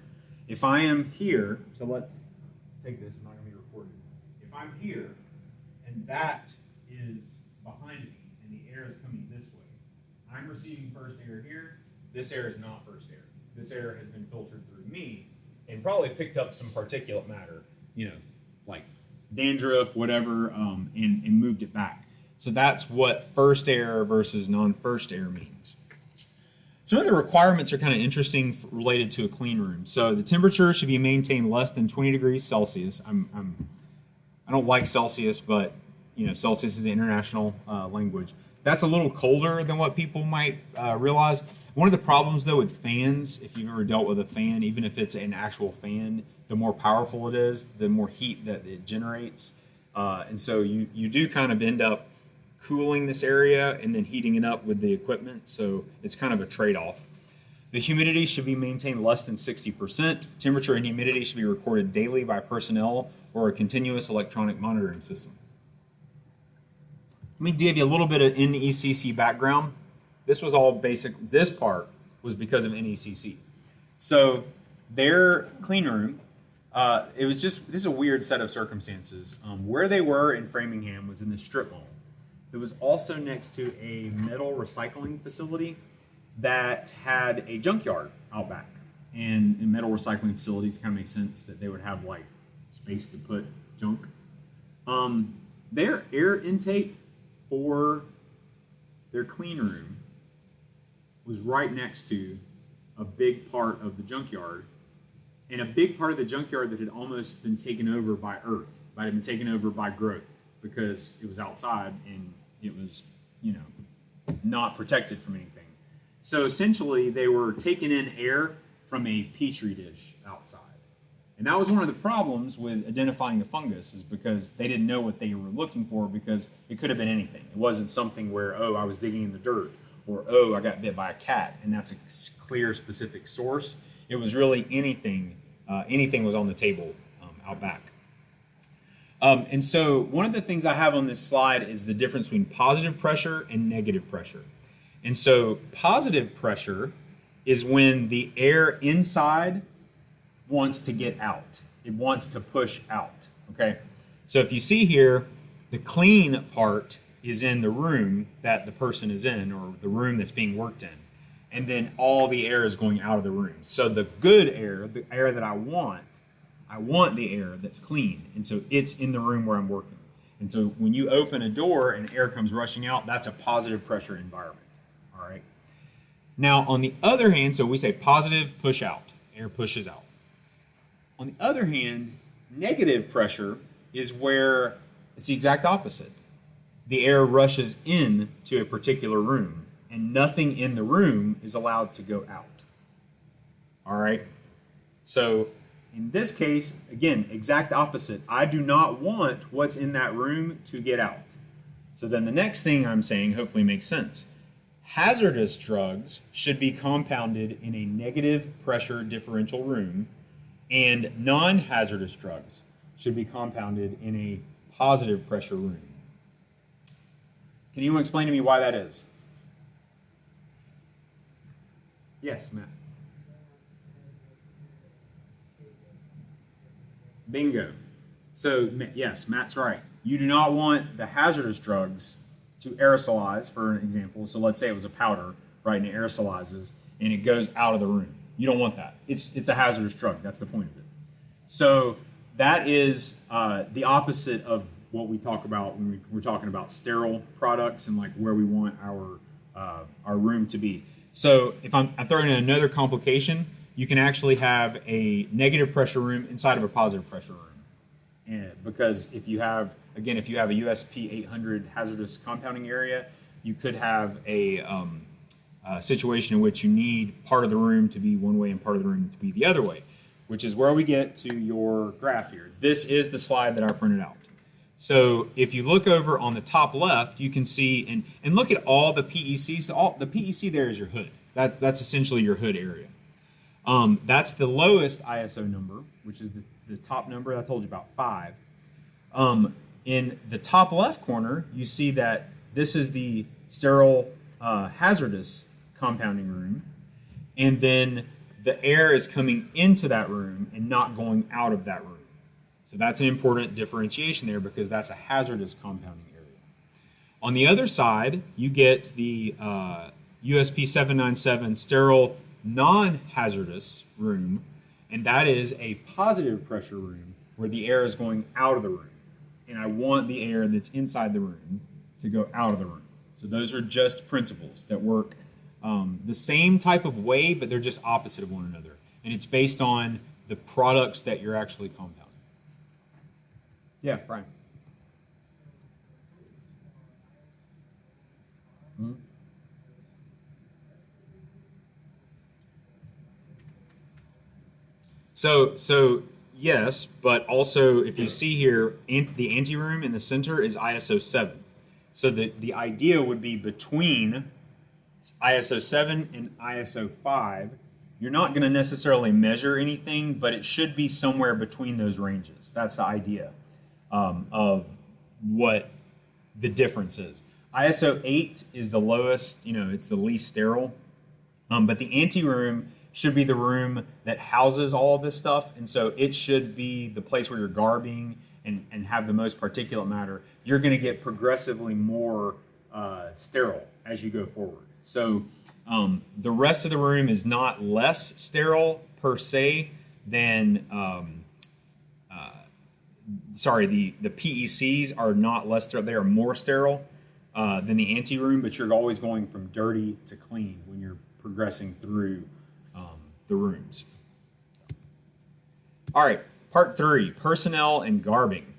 If I am here, so let's take this, I'm not going to be recorded. If I'm here and that is behind me and the air is coming this way, I'm receiving first air here. This air is not first air. This air has been filtered through me and probably picked up some particulate matter, like dandruff, whatever, and moved it back. So that's what first air versus non-first air means. Some of the requirements are kind of interesting related to a clean room. So the temperature should be maintained less than 20 degrees Celsius. I don't like Celsius, but Celsius is the international language. That's a little colder than what people might realize. One of the problems though with fans, if you've ever dealt with a fan, even if it's an actual fan, the more powerful it is, the more heat that it generates. And so you do kind of end up cooling this area and then heating it up with the equipment. So it's kind of a trade-off. The humidity should be maintained less than 60%. Temperature and humidity should be recorded daily by personnel or a continuous electronic monitoring system. Let me give you a little bit of NECC background. This was all basic. This part was because of NECC. So their clean room, this is a weird set of circumstances. Where they were in Framingham was in the strip mall. It was also next to a metal recycling facility that had a junkyard out back. And in metal recycling facilities, it kind of makes sense that they would have like space to put junk. Their air intake for their clean room was right next to a big part of the junkyard, and a big part of the junkyard that had almost been taken over by earth, might have been taken over by growth because it was outside and it was, not protected from anything. So essentially they were taking in air from a petri dish outside. And that was one of the problems with identifying a fungus, is because they didn't know what they were looking for, because it could have been anything. It wasn't something where, oh, I was digging in the dirt, or oh, I got bit by a cat, and that's a clear, specific source. It was really anything. Anything was on the table out back. And so one of the things I have on this slide is the difference between positive pressure and negative pressure. And so positive pressure is when the air inside wants to get out. It wants to push out, okay? So if you see here, the clean part is in the room that the person is in, or the room that's being worked in. And then all the air is going out of the room. So the good air, the air that I want the air that's clean. And so it's in the room where I'm working. And so when you open a door and air comes rushing out, that's a positive pressure environment, all right? Now, on the other hand, so we say positive, push out, air pushes out. On the other hand, negative pressure is where it's the exact opposite. The air rushes in to a particular room, and nothing in the room is allowed to go out. All right? So in this case, again, exact opposite. I do not want what's in that room to get out. So then the next thing I'm saying hopefully makes sense. Hazardous drugs should be compounded in a negative pressure differential room, and non-hazardous drugs should be compounded in a positive pressure room. Can anyone explain to me why that is? Yes, Matt. Bingo. So, yes, Matt's right. You do not want the hazardous drugs to aerosolize, for an example. So let's say it was a powder, right, and it aerosolizes, and it goes out of the room. You don't want that. It's a hazardous drug. That's the point of it. So that is the opposite of what we talk about when we're talking about sterile products and like where we want our room to be. So if I'm throwing in another complication, you can actually have a negative pressure room inside of a positive pressure room. And because if you have a USP 800 hazardous compounding area, you could have a situation in which you need part of the room to be one way and part of the room to be the other way, which is where we get to your graph here. This is the slide that I printed out. So if you look over on the top left, you can see, and look at all the PECs. The PEC there is your hood. That's essentially your hood area. That's the lowest ISO number, which is the top number I told you about, 5. In the top left corner, you see that this is the sterile hazardous compounding room, and then the air is coming into that room and not going out of that room. So that's an important differentiation there, because that's a hazardous compounding area. On the other side, you get the USP 797 sterile non-hazardous room, and that is a positive pressure room where the air is going out of the room. And I want the air that's inside the room to go out of the room. So those are just principles that work the same type of way, but they're just opposite of one another. And it's based on the products that you're actually compounding. Yeah, Brian. Mm-hmm. So yes, but also if you see here, the anteroom in the center is ISO 7. So the idea would be between ISO 7 and ISO 5, you're not going to necessarily measure anything, but it should be somewhere between those ranges. That's the idea of what the difference is. ISO 8 is the lowest, it's the least sterile, but the anteroom should be the room that houses all of this stuff, and so it should be the place where you're garbing and have the most particulate matter. You're going to get progressively more sterile as you go forward. So the rest of the room is not less sterile per se than, the PECs are not less sterile. They are more sterile than the anteroom, but you're always going from dirty to clean when you're progressing through the rooms. All right, part 3, personnel and garbing.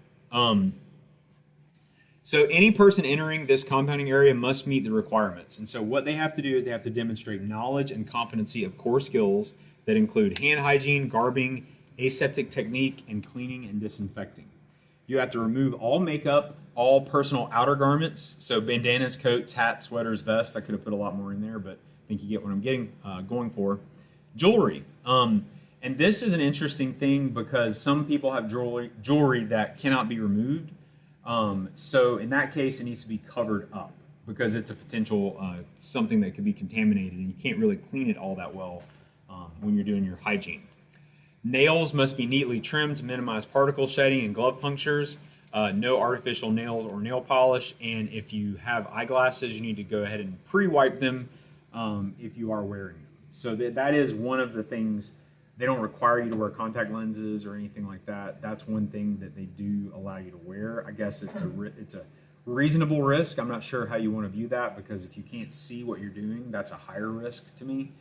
So any person entering this compounding area must meet the requirements. And so what they have to do is they have to demonstrate knowledge and competency of core skills that include hand hygiene, garbing, aseptic technique, and cleaning and disinfecting. You have to remove all makeup, all personal outer garments, so bandanas, coats, hats, sweaters, vests. I could have put a lot more in there, but I think you get what I'm going for. Jewelry. And this is an interesting thing because some people have jewelry that cannot be removed. So in that case, it needs to be covered up because it's a potential something that could be contaminated, and you can't really clean it all that well when you're doing your hygiene. Nails must be neatly trimmed to minimize particle shedding and glove punctures. No artificial nails or nail polish. And if you have eyeglasses, you need to go ahead and pre-wipe them if you are wearing them. So that is one of the things. They don't require you to wear contact lenses or anything like that. That's one thing that they do allow you to wear. I guess it's a reasonable risk. I'm not sure how you want to view that because if you can't see what you're doing, that's a higher risk to me.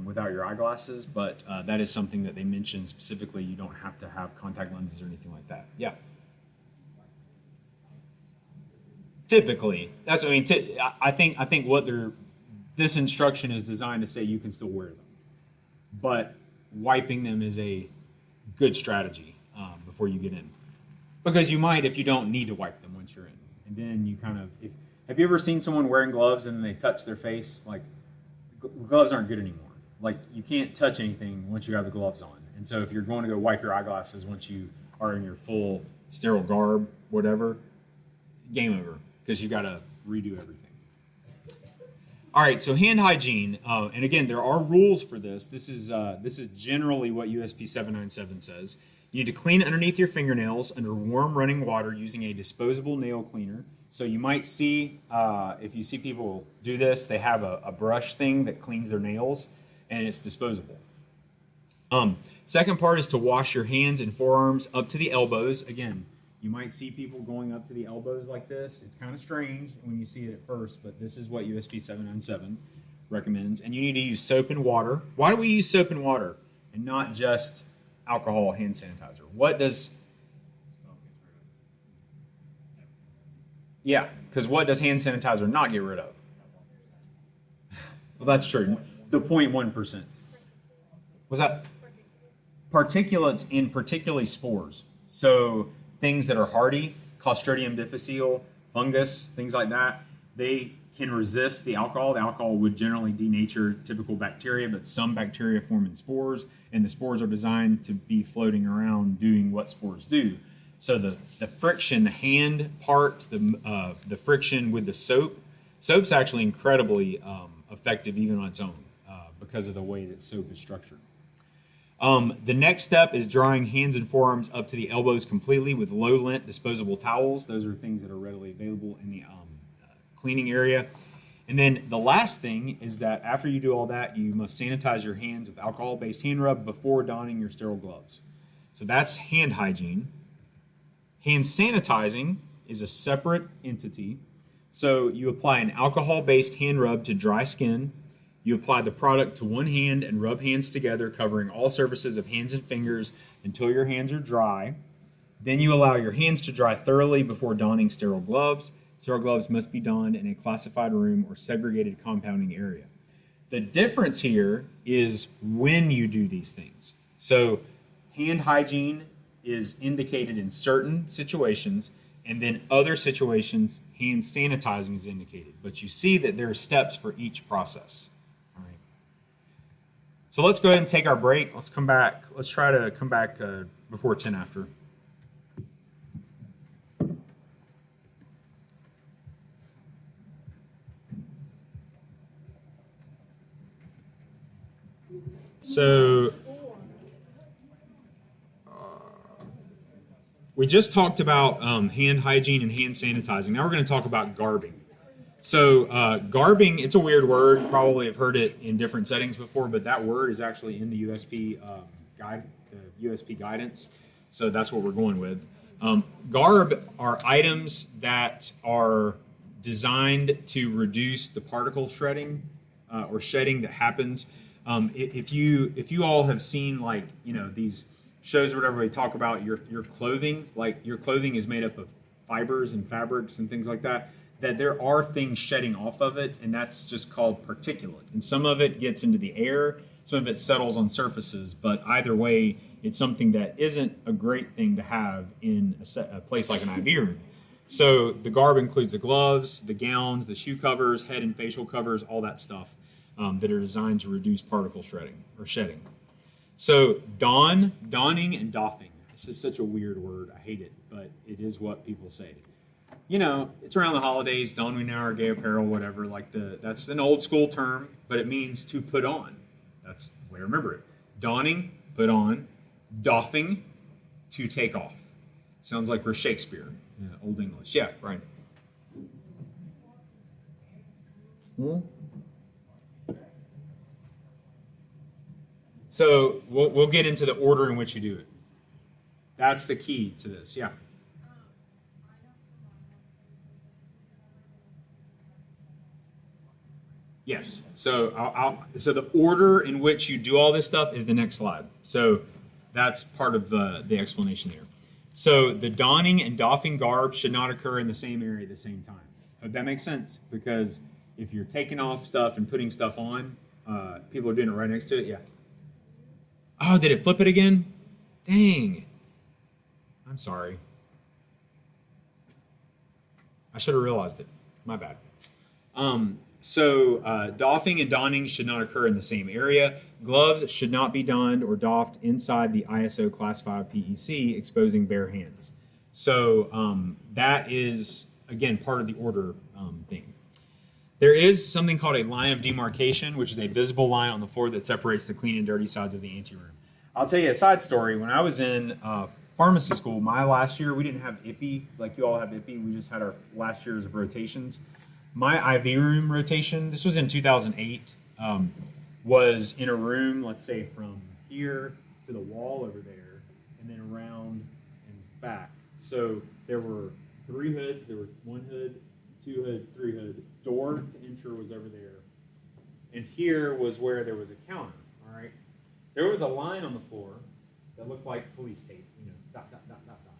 Without your eyeglasses, but that is something that they mention specifically. You don't have to have contact lenses or anything like that. Yeah. Typically, that's what I mean. I think what this instruction is designed to say you can still wear them, but wiping them is a good strategy before you get in, because you might if you don't need to wipe them once you're in, and then you kind of. Have you ever seen someone wearing gloves and they touch their face like? Gloves aren't good anymore. Like you can't touch anything once you have the gloves on. And so if you're going to go wipe your eyeglasses once you are in your full sterile garb, whatever, game over because you got to redo everything. All right, so hand hygiene, and again, there are rules for this. This is generally what USP 797 says. You need to clean underneath your fingernails under warm running water using a disposable nail cleaner. So you might see, if you see people do this, they have a brush thing that cleans their nails, and it's disposable. Second part is to wash your hands and forearms up to the elbows. Again, you might see people going up to the elbows like this. It's kind of strange when you see it at first, but this is what USP 797 recommends. And you need to use soap and water. Why do we use soap and water and not just alcohol hand sanitizer? What does... Yeah, because what does hand sanitizer not get rid of? Well, that's true. The 0.1%. Was that? Particulates and particularly spores. So things that are hardy, Clostridium difficile, fungus, things like that, they can resist the alcohol. The alcohol would generally denature typical bacteria, but some bacteria form in spores, and the spores are designed to be floating around doing what spores do. So the friction, the hand part, the friction with the soap's actually incredibly effective even on its own because of the way that soap is structured. The next step is drying hands and forearms up to the elbows completely with low-lint disposable towels. Those are things that are readily available in the cleaning area. And then the last thing is that after you do all that, you must sanitize your hands with alcohol-based hand rub before donning your sterile gloves. So that's hand hygiene. Hand sanitizing is a separate entity. So you apply an alcohol-based hand rub to dry skin. You apply the product to one hand and rub hands together, covering all surfaces of hands and fingers until your hands are dry. Then you allow your hands to dry thoroughly before donning sterile gloves. Sterile gloves must be donned in a classified room or segregated compounding area. The difference here is when you do these things. So hand hygiene is indicated in certain situations, and then other situations, hand sanitizing is indicated. But you see that there are steps for each process. All right. So let's go ahead and take our break. Let's come back. Let's try to come back before 10 after. So we just talked about hand hygiene and hand sanitizing. Now we're going to talk about garbing. So garbing, it's a weird word. Probably have heard it in different settings before, but that word is actually in the USP USP guidance. So that's what we're going with. Garb are items that are designed to reduce the particle shredding or shedding that happens. If you all have seen these shows or whatever, they talk about your clothing, like your clothing is made up of fibers and fabrics and things like that, that there are things shedding off of it, and that's just called particulate. And some of it gets into the air, some of it settles on surfaces, but either way, It's something that isn't a great thing to have in a place like an IV room. So the garb includes the gloves, the gowns, the shoe covers, head and facial covers, all that stuff that are designed to reduce particle shredding or shedding. So donning and doffing. This is such a weird word. I hate it, but it is what people say. You know, it's around the holidays, don we now our gay apparel, whatever. That's an old school term, but it means to put on. That's the way I remember it. Donning, put on. Doffing, to take off. Sounds like we're Shakespeare, Old English. Yeah, right. So we'll get into the order in which you do it. That's the key to this. Yeah. Yes. So so the order in which you do all this stuff is the next slide. So that's part of the explanation here. So the donning and doffing garb should not occur in the same area at the same time. Hope that makes sense, because if you're taking off stuff and putting stuff on, people are doing it right next to it. Yeah. Oh, did it flip it again? Dang. I'm sorry. I should have realized it. My bad. So doffing and donning should not occur in the same area. Gloves should not be donned or doffed inside the ISO Class 5 PEC, exposing bare hands. So that is, again, part of the order thing. There is something called a line of demarcation, which is a visible line on the floor that separates the clean and dirty sides of the anteroom. I'll tell you a side story. When I was in pharmacy school, my last year, we didn't have IPI like you all have IPI. We just had our last years of rotations. My IV room rotation, this was in 2008, was in a room, let's say from here to the wall over there, and then around and back. So there were 3 hoods, there was 1 hood, 2 hood, 3 hood. Door to enter was over there. And here was where there was a counter, all right? There was a line on the floor that looked like police tape, dot, dot, dot, dot, dot.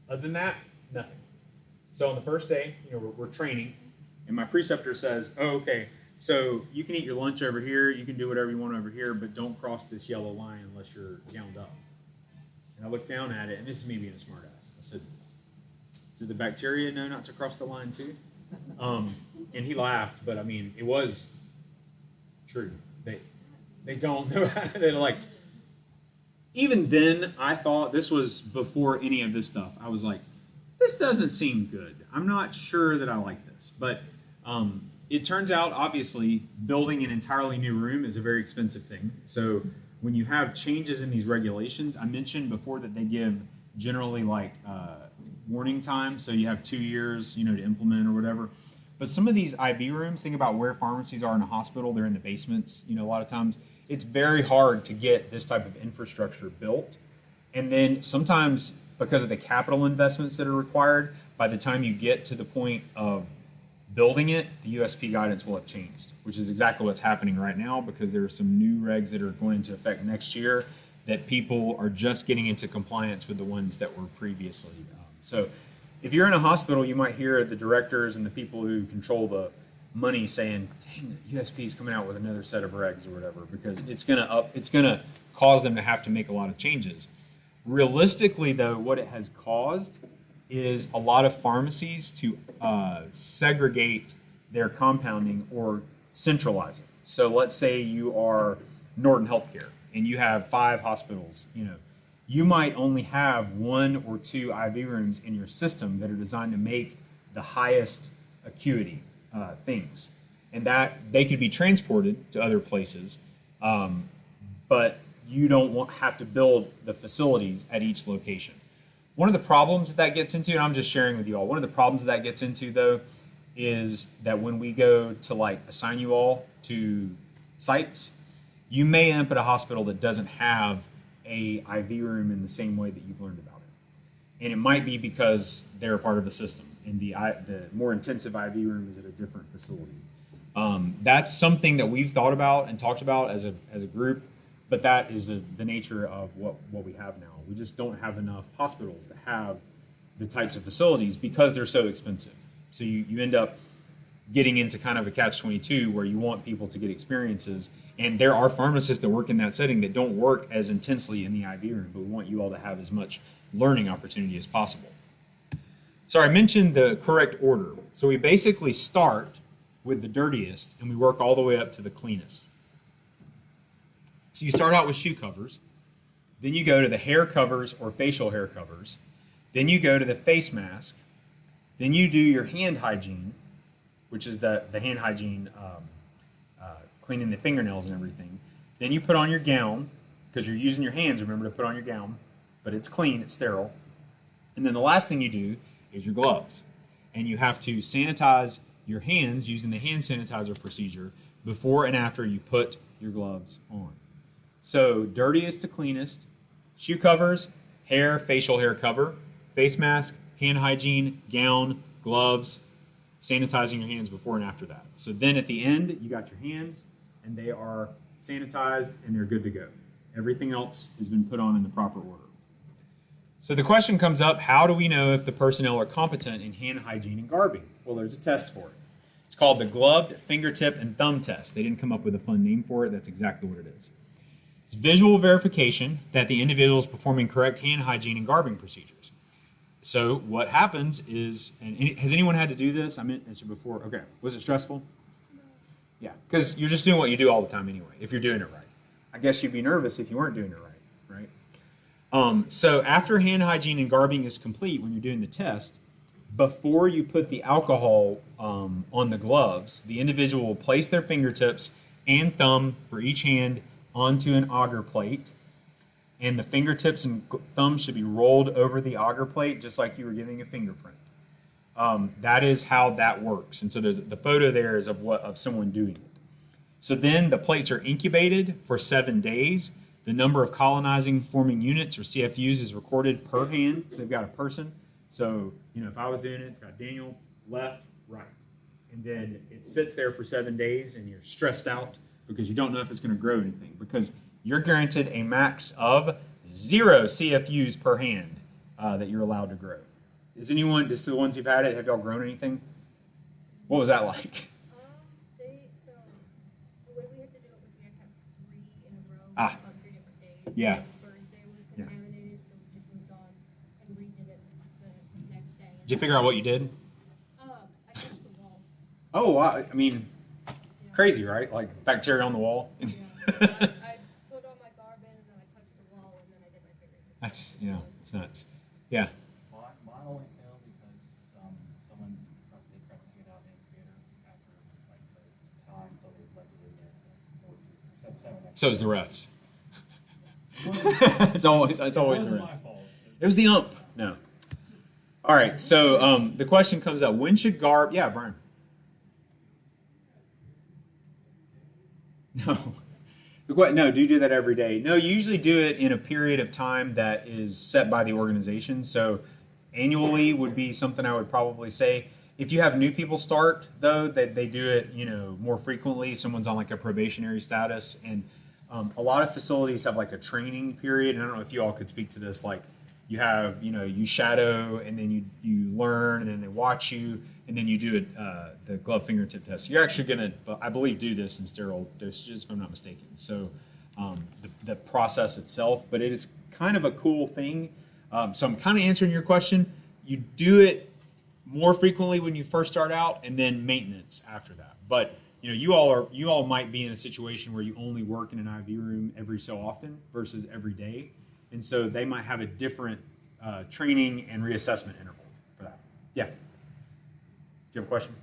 Other than that, nothing. So on the first day, we're training, and my preceptor says, oh, okay, so you can eat your lunch over here, you can do whatever you want over here, but don't cross this yellow line unless you're gowned up. And I looked down at it, and this is me being a smartass. I said, did the bacteria know not to cross the line too? And he laughed, but I mean, it was true. They don't know. They're like, even then, I thought, this was before any of this stuff, I was like, this doesn't seem good. I'm not sure that I like this. But it turns out, obviously, building an entirely new room is a very expensive thing. So when you have changes in these regulations, I mentioned before that they give generally warning time. So you have 2 years, to implement or whatever. But some of these IV rooms, think about where pharmacies are in a hospital. They're in the basements, a lot of times. It's very hard to get this type of infrastructure built. And then sometimes, because of the capital investments that are required, by the time you get to the point of building it, the USP guidance will have changed, which is exactly what's happening right now, because there are some new regs that are going into effect next year that people are just getting into compliance with the ones that were previously. So if you're in a hospital, you might hear the directors and the people who control the money saying, dang, the USP is coming out with another set of regs or whatever, because it's gonna cause them to have to make a lot of changes. Realistically, though, what it has caused is a lot of pharmacies to segregate their compounding or centralize it. So let's say you are Norton Healthcare and you have 5 hospitals. You might only have 1 or 2 IV rooms in your system that are designed to make the highest acuity things, and that they could be transported to other places, but you don't have to build the facilities at each location. One of the problems that gets into, and I'm just sharing with you all, one of the problems that gets into, though, is that when we go to assign you all to sites, you may end up at a hospital that doesn't have a IV room in the same way that you've learned about it. And it might be because they're a part of the system, and the more intensive IV room is at a different facility. That's something that we've thought about and talked about as a group, but that is the nature of what we have now. We just don't have enough hospitals that have the types of facilities because they're so expensive. So you end up getting into kind of a catch-22 where you want people to get experiences. And there are pharmacists that work in that setting that don't work as intensely in the IV room, but we want you all to have as much learning opportunity as possible. So I mentioned the correct order. So we basically start with the dirtiest and we work all the way up to the cleanest. So you start out with shoe covers, then you go to the hair covers or facial hair covers, then you go to the face mask, then you do your hand hygiene, which is the hand hygiene, cleaning the fingernails and everything. Then you put on your gown, because you're using your hands, remember to put on your gown, but it's clean, it's sterile. And then the last thing you do is your gloves. And you have to sanitize your hands using the hand sanitizer procedure before and after you put your gloves on. So dirtiest to cleanest, shoe covers, hair, facial hair cover, face mask, hand hygiene, gown, gloves, sanitizing your hands before and after that. So then at the end, you got your hands and they are sanitized and they're good to go. Everything else has been put on in the proper order. So the question comes up, how do we know if the personnel are competent in hand hygiene and garbing? Well, there's a test for it. It's called the gloved fingertip and thumb test. They didn't come up with a fun name for it. That's exactly what it is. It's visual verification that the individual is performing correct hand hygiene and garbing procedures. So what happens is, and has anyone had to do this? I meant this before. Okay. Was it stressful? No. Yeah, because you're just doing what you do all the time anyway, if you're doing it right. I guess you'd be nervous if you weren't doing it right, right? So after hand hygiene and garbing is complete, when you're doing the test, before you put the alcohol on the gloves, the individual will place their fingertips and thumb for each hand onto an auger plate, and the fingertips and thumb should be rolled over the auger plate just like you were giving a fingerprint. That is how that works. And so there's the photo there is of someone doing it. So then the plates are incubated for 7 days. The number of colonizing forming units or CFUs is recorded per hand. So they've got a person. So, if I was doing it, it's got Daniel, left, right. And then it sits there for 7 days and you're stressed out because you don't know if it's going to grow anything, because you're granted a max of 0 CFUs per hand that you're allowed to grow. Is anyone, just the ones who've had it, have y'all grown anything? What was that like? The way we had to do it was we had to have 3 in a row on 3 different days. Yeah. The first day was contaminated, so we just moved on and redid it the next day. Did you figure out what you did? I touched the wall. Oh, wow. I mean, crazy, right? Like bacteria on the wall. Yeah. I put on my garb in, and then I touched the wall, and then I did my fingertips. That's, it's nuts. Yeah. Mine only failed because someone they tried to get out in the theater after the time, so they left it in there. So is the refs. it's always the refs. It was the ump. No. All right. So the question comes up: when should garb? Yeah, Brian. No. No, do you do that every day? No, you usually do it in a period of time that is set by the organization. So annually would be something I would probably say. If you have new people start, though, that they do it, more frequently. If someone's on like a probationary status, and a lot of facilities have like a training period. And I don't know if you all could speak to this. Like you have, you shadow, and then you learn, and then they watch you, and then you do it, the glove fingertip test. You're actually going to, I believe, do this in sterile dosages, if I'm not mistaken. So the process itself, but it is kind of a cool thing. So I'm kind of answering your question. You do it more frequently when you first start out, and then maintenance after that. But you all might be in a situation where you only work in an IV room every so often versus every day, and so they might have a different training and reassessment interval for that. Yeah. Do you have a question?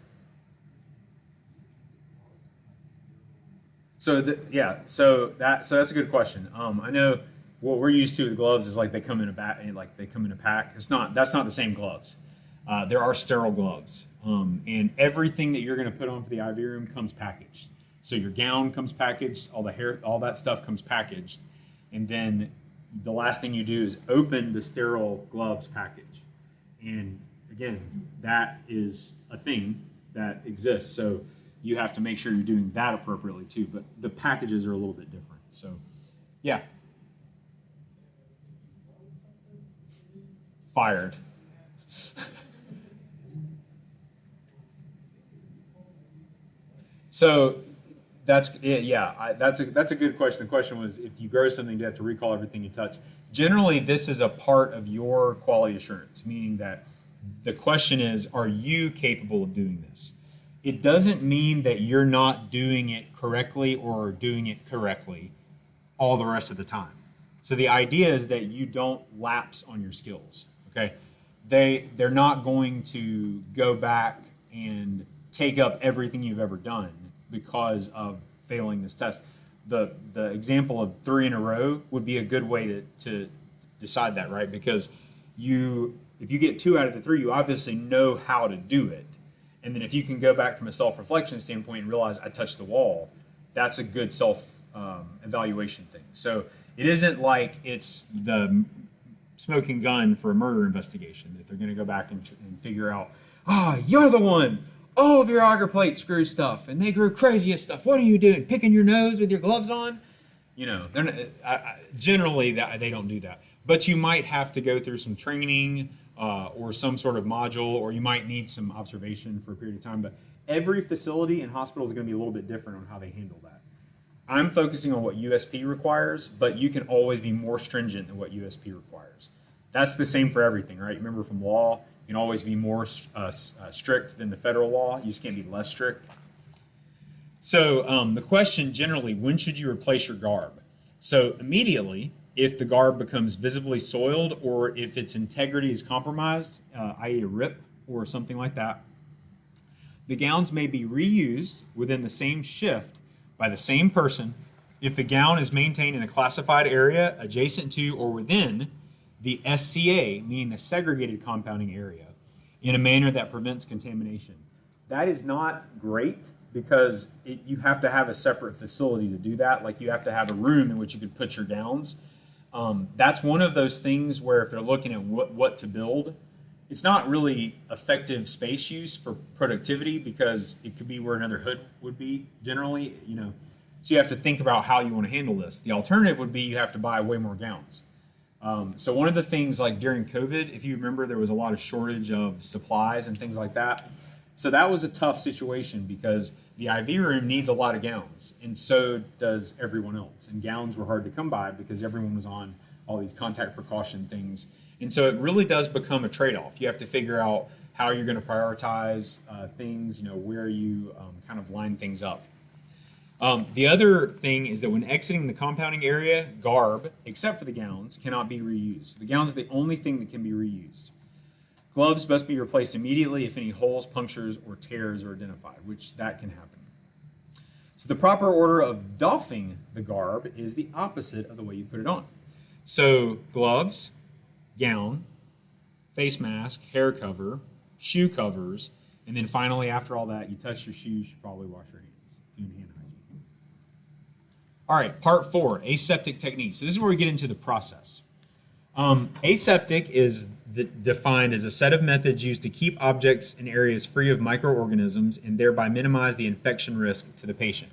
So that's a good question. I know what we're used to with gloves is like they come in a pack. That's not the same gloves. There are sterile gloves, and everything that you're going to put on for the IV room comes packaged. So your gown comes packaged, all the hair, all that stuff comes packaged, and then the last thing you do is open the sterile gloves package. And again, that is a thing that exists. So you have to make sure you're doing that appropriately too. But the packages are a little bit different. So, yeah. Fired. So that's that's a good question. The question was, if you grow something, do you have to recall everything you touch? Generally, this is a part of your quality assurance, meaning that the question is, are you capable of doing this? It doesn't mean that you're not doing it correctly or doing it correctly all the rest of the time. So the idea is that you don't lapse on your skills. Okay, they're not going to go back and take up everything you've ever done because of failing this test. The example of 3 in a row would be a good way to decide that, right? Because if you get 2 out of the 3, you obviously know how to do it. And then if you can go back from a self-reflection standpoint and realize I touched the wall, that's a good self-evaluation thing. So it isn't like it's the smoking gun for a murder investigation that they're going to go back and figure out, you're the one. All of your auger plates screw stuff, and they grew crazy at stuff. What are you doing? Picking your nose with your gloves on? You know, they're not, generally they don't do that. But you might have to go through some training or some sort of module, or you might need some observation for a period of time. But every facility and hospital is going to be a little bit different on how they handle that. I'm focusing on what USP requires, but you can always be more stringent than what USP requires. That's the same for everything, right? Remember from law, you can always be more strict than the federal law. You just can't be less strict. So the question generally, when should you replace your garb? So immediately, if the garb becomes visibly soiled or if its integrity is compromised, i.e. a rip or something like that, the gowns may be reused within the same shift by the same person if the gown is maintained in a classified area adjacent to or within the SCA, meaning the segregated compounding area, in a manner that prevents contamination. That is not great because you have to have a separate facility to do that. Like you have to have a room in which you could put your gowns. That's one of those things where if they're looking at what to build, it's not really effective space use for productivity because it could be where another hood would be generally, you know. So you have to think about how you want to handle this. The alternative would be you have to buy way more gowns. So one of the things like during COVID, if you remember, there was a lot of shortage of supplies and things like that. So that was a tough situation because the IV room needs a lot of gowns, and so does everyone else. And gowns were hard to come by because everyone was on all these contact precaution things. And so it really does become a trade-off. You have to figure out how you're going to prioritize things, you know, where you kind of line things up. The other thing is that when exiting the compounding area, garb, except for the gowns, cannot be reused. The gowns are the only thing that can be reused. Gloves must be replaced immediately if any holes, punctures, or tears are identified, which that can happen. So the proper order of doffing the garb is the opposite of the way you put it on. So gloves, gown, face mask, hair cover, shoe covers, and then finally after all that, you touch your shoes, you should probably wash your hands, doing hand hygiene. All right, part 4, aseptic techniques. So this is where we get into the process. Aseptic is defined as a set of methods used to keep objects in areas free of microorganisms and thereby minimize the infection risk to the patient.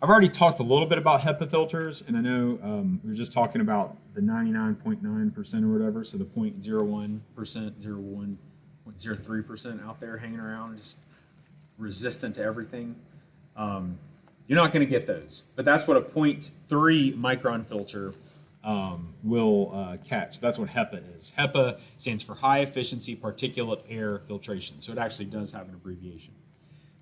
I've already talked a little bit about HEPA filters, and I know we were just talking about the 99.9% or whatever, so the 0.01%, 0.03% out there hanging around, just resistant to everything. You're not going to get those, but that's what a 0.3 micron filter will catch. That's what HEPA is. HEPA stands for High Efficiency Particulate Air Filtration, so it actually does have an abbreviation.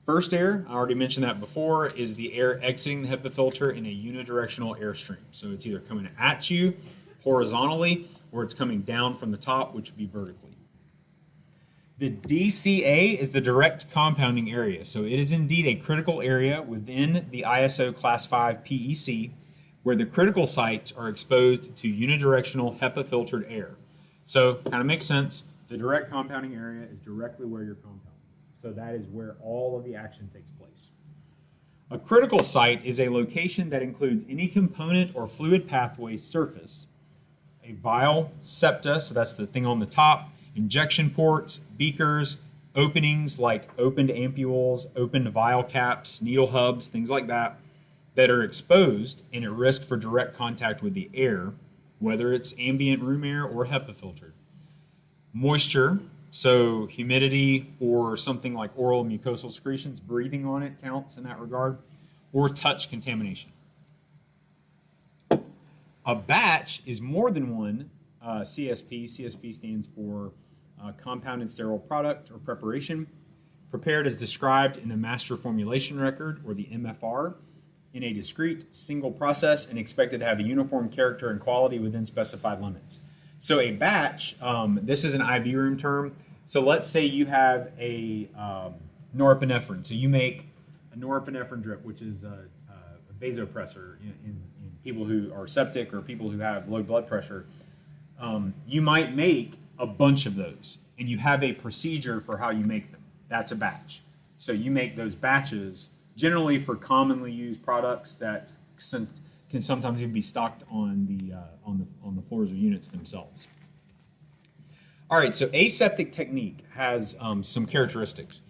First air, I already mentioned that before, is the air exiting the HEPA filter in a unidirectional airstream. So it's either coming at you horizontally or it's coming down from the top, which would be vertically. The DCA is the direct compounding area. So it is indeed a critical area within the ISO Class 5 PEC where the critical sites are exposed to unidirectional HEPA filtered air. So kind of makes sense. The direct compounding area is directly where you're compounding. So that is where all of the action takes place. A critical site is a location that includes any component or fluid pathway surface, a vial, septa, so that's the thing on the top, injection ports, beakers, openings like opened ampules, opened vial caps, needle hubs, things like that, that are exposed and at risk for direct contact with the air, whether it's ambient room air or HEPA filtered. Moisture, So humidity or something like oral mucosal secretions, breathing on it counts in that regard, or touch contamination. A batch is more than one CSP. CSP stands for compounded sterile product or preparation, prepared as described in the master formulation record, or the MFR, in a discrete single process and expected to have a uniform character and quality within specified limits. So a batch, this is an IV room term. So let's say you have a norepinephrine. So you make a norepinephrine drip, which is a vasopressor in people who are septic or people who have low blood pressure. You might make a bunch of those, and you have a procedure for how you make them. That's a batch. So you make those batches generally for commonly used products that can sometimes even be stocked on the floors of units themselves. All right, so aseptic technique has some characteristics.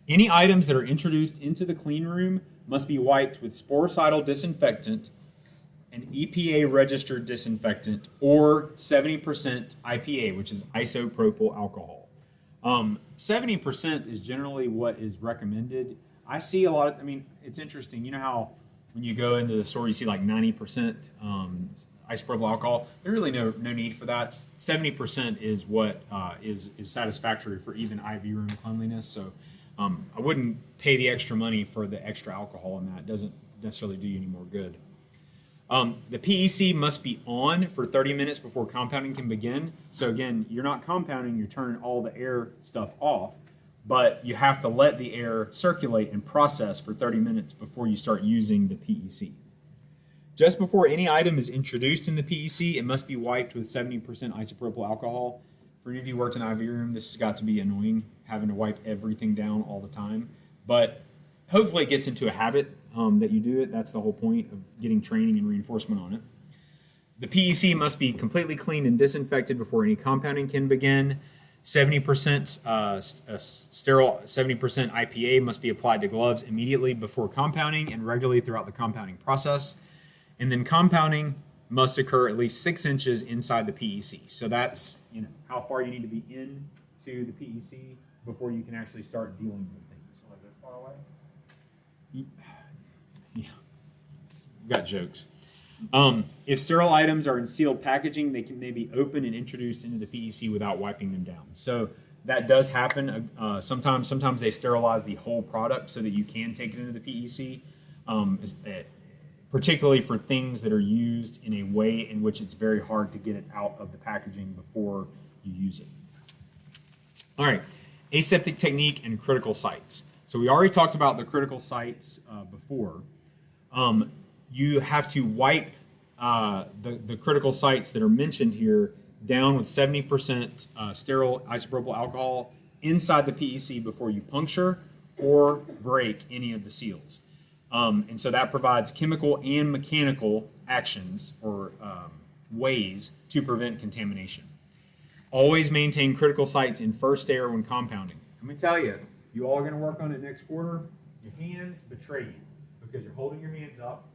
Any items that are introduced into the clean room must be wiped with sporicidal disinfectant, an EPA registered disinfectant, or 70% IPA, which is isopropyl alcohol. 70% is generally what is recommended. I see a lot of, it's interesting. You know how when you go into the store, you see like 90% isopropyl alcohol? There's really no need for that. 70% is what is satisfactory for even IV room cleanliness. So I wouldn't pay the extra money for the extra alcohol in that. It doesn't necessarily do you any more good. The PEC must be on for 30 minutes before compounding can begin. So again, you're not compounding, you're turning all the air stuff off, but you have to let the air circulate and process for 30 minutes before you start using the PEC. Just before any item is introduced in the PEC, it must be wiped with 70% isopropyl alcohol. For any of you who worked in an IV room, this has got to be annoying, having to wipe everything down all the time. But hopefully it gets into a habit that you do it. That's the whole point of getting training and reinforcement on it. The PEC must be completely cleaned and disinfected before any compounding can begin. 70% sterile, 70% IPA must be applied to gloves immediately before compounding and regularly throughout the compounding process. And then compounding must occur at least 6 inches inside the PEC. So that's how far you need to be into the PEC before you can actually start dealing with things. So like this far away? Yeah, got jokes. If sterile items are in sealed packaging, they may be opened and introduced into the PEC without wiping them down. So that does happen. Sometimes they sterilize the whole product so that you can take it into the PEC, particularly for things that are used in a way in which it's very hard to get it out of the packaging before you use it. All right, aseptic technique and critical sites. So we already talked about the critical sites before. You have to wipe the critical sites that are mentioned here down with 70% sterile isopropyl alcohol inside the PEC before you puncture or break any of the seals. And so that provides chemical and mechanical actions or ways to prevent contamination. Always maintain critical sites in first air when compounding. Let me tell you, you all are going to work on it next quarter. Your hands betray you because you're holding your hands up,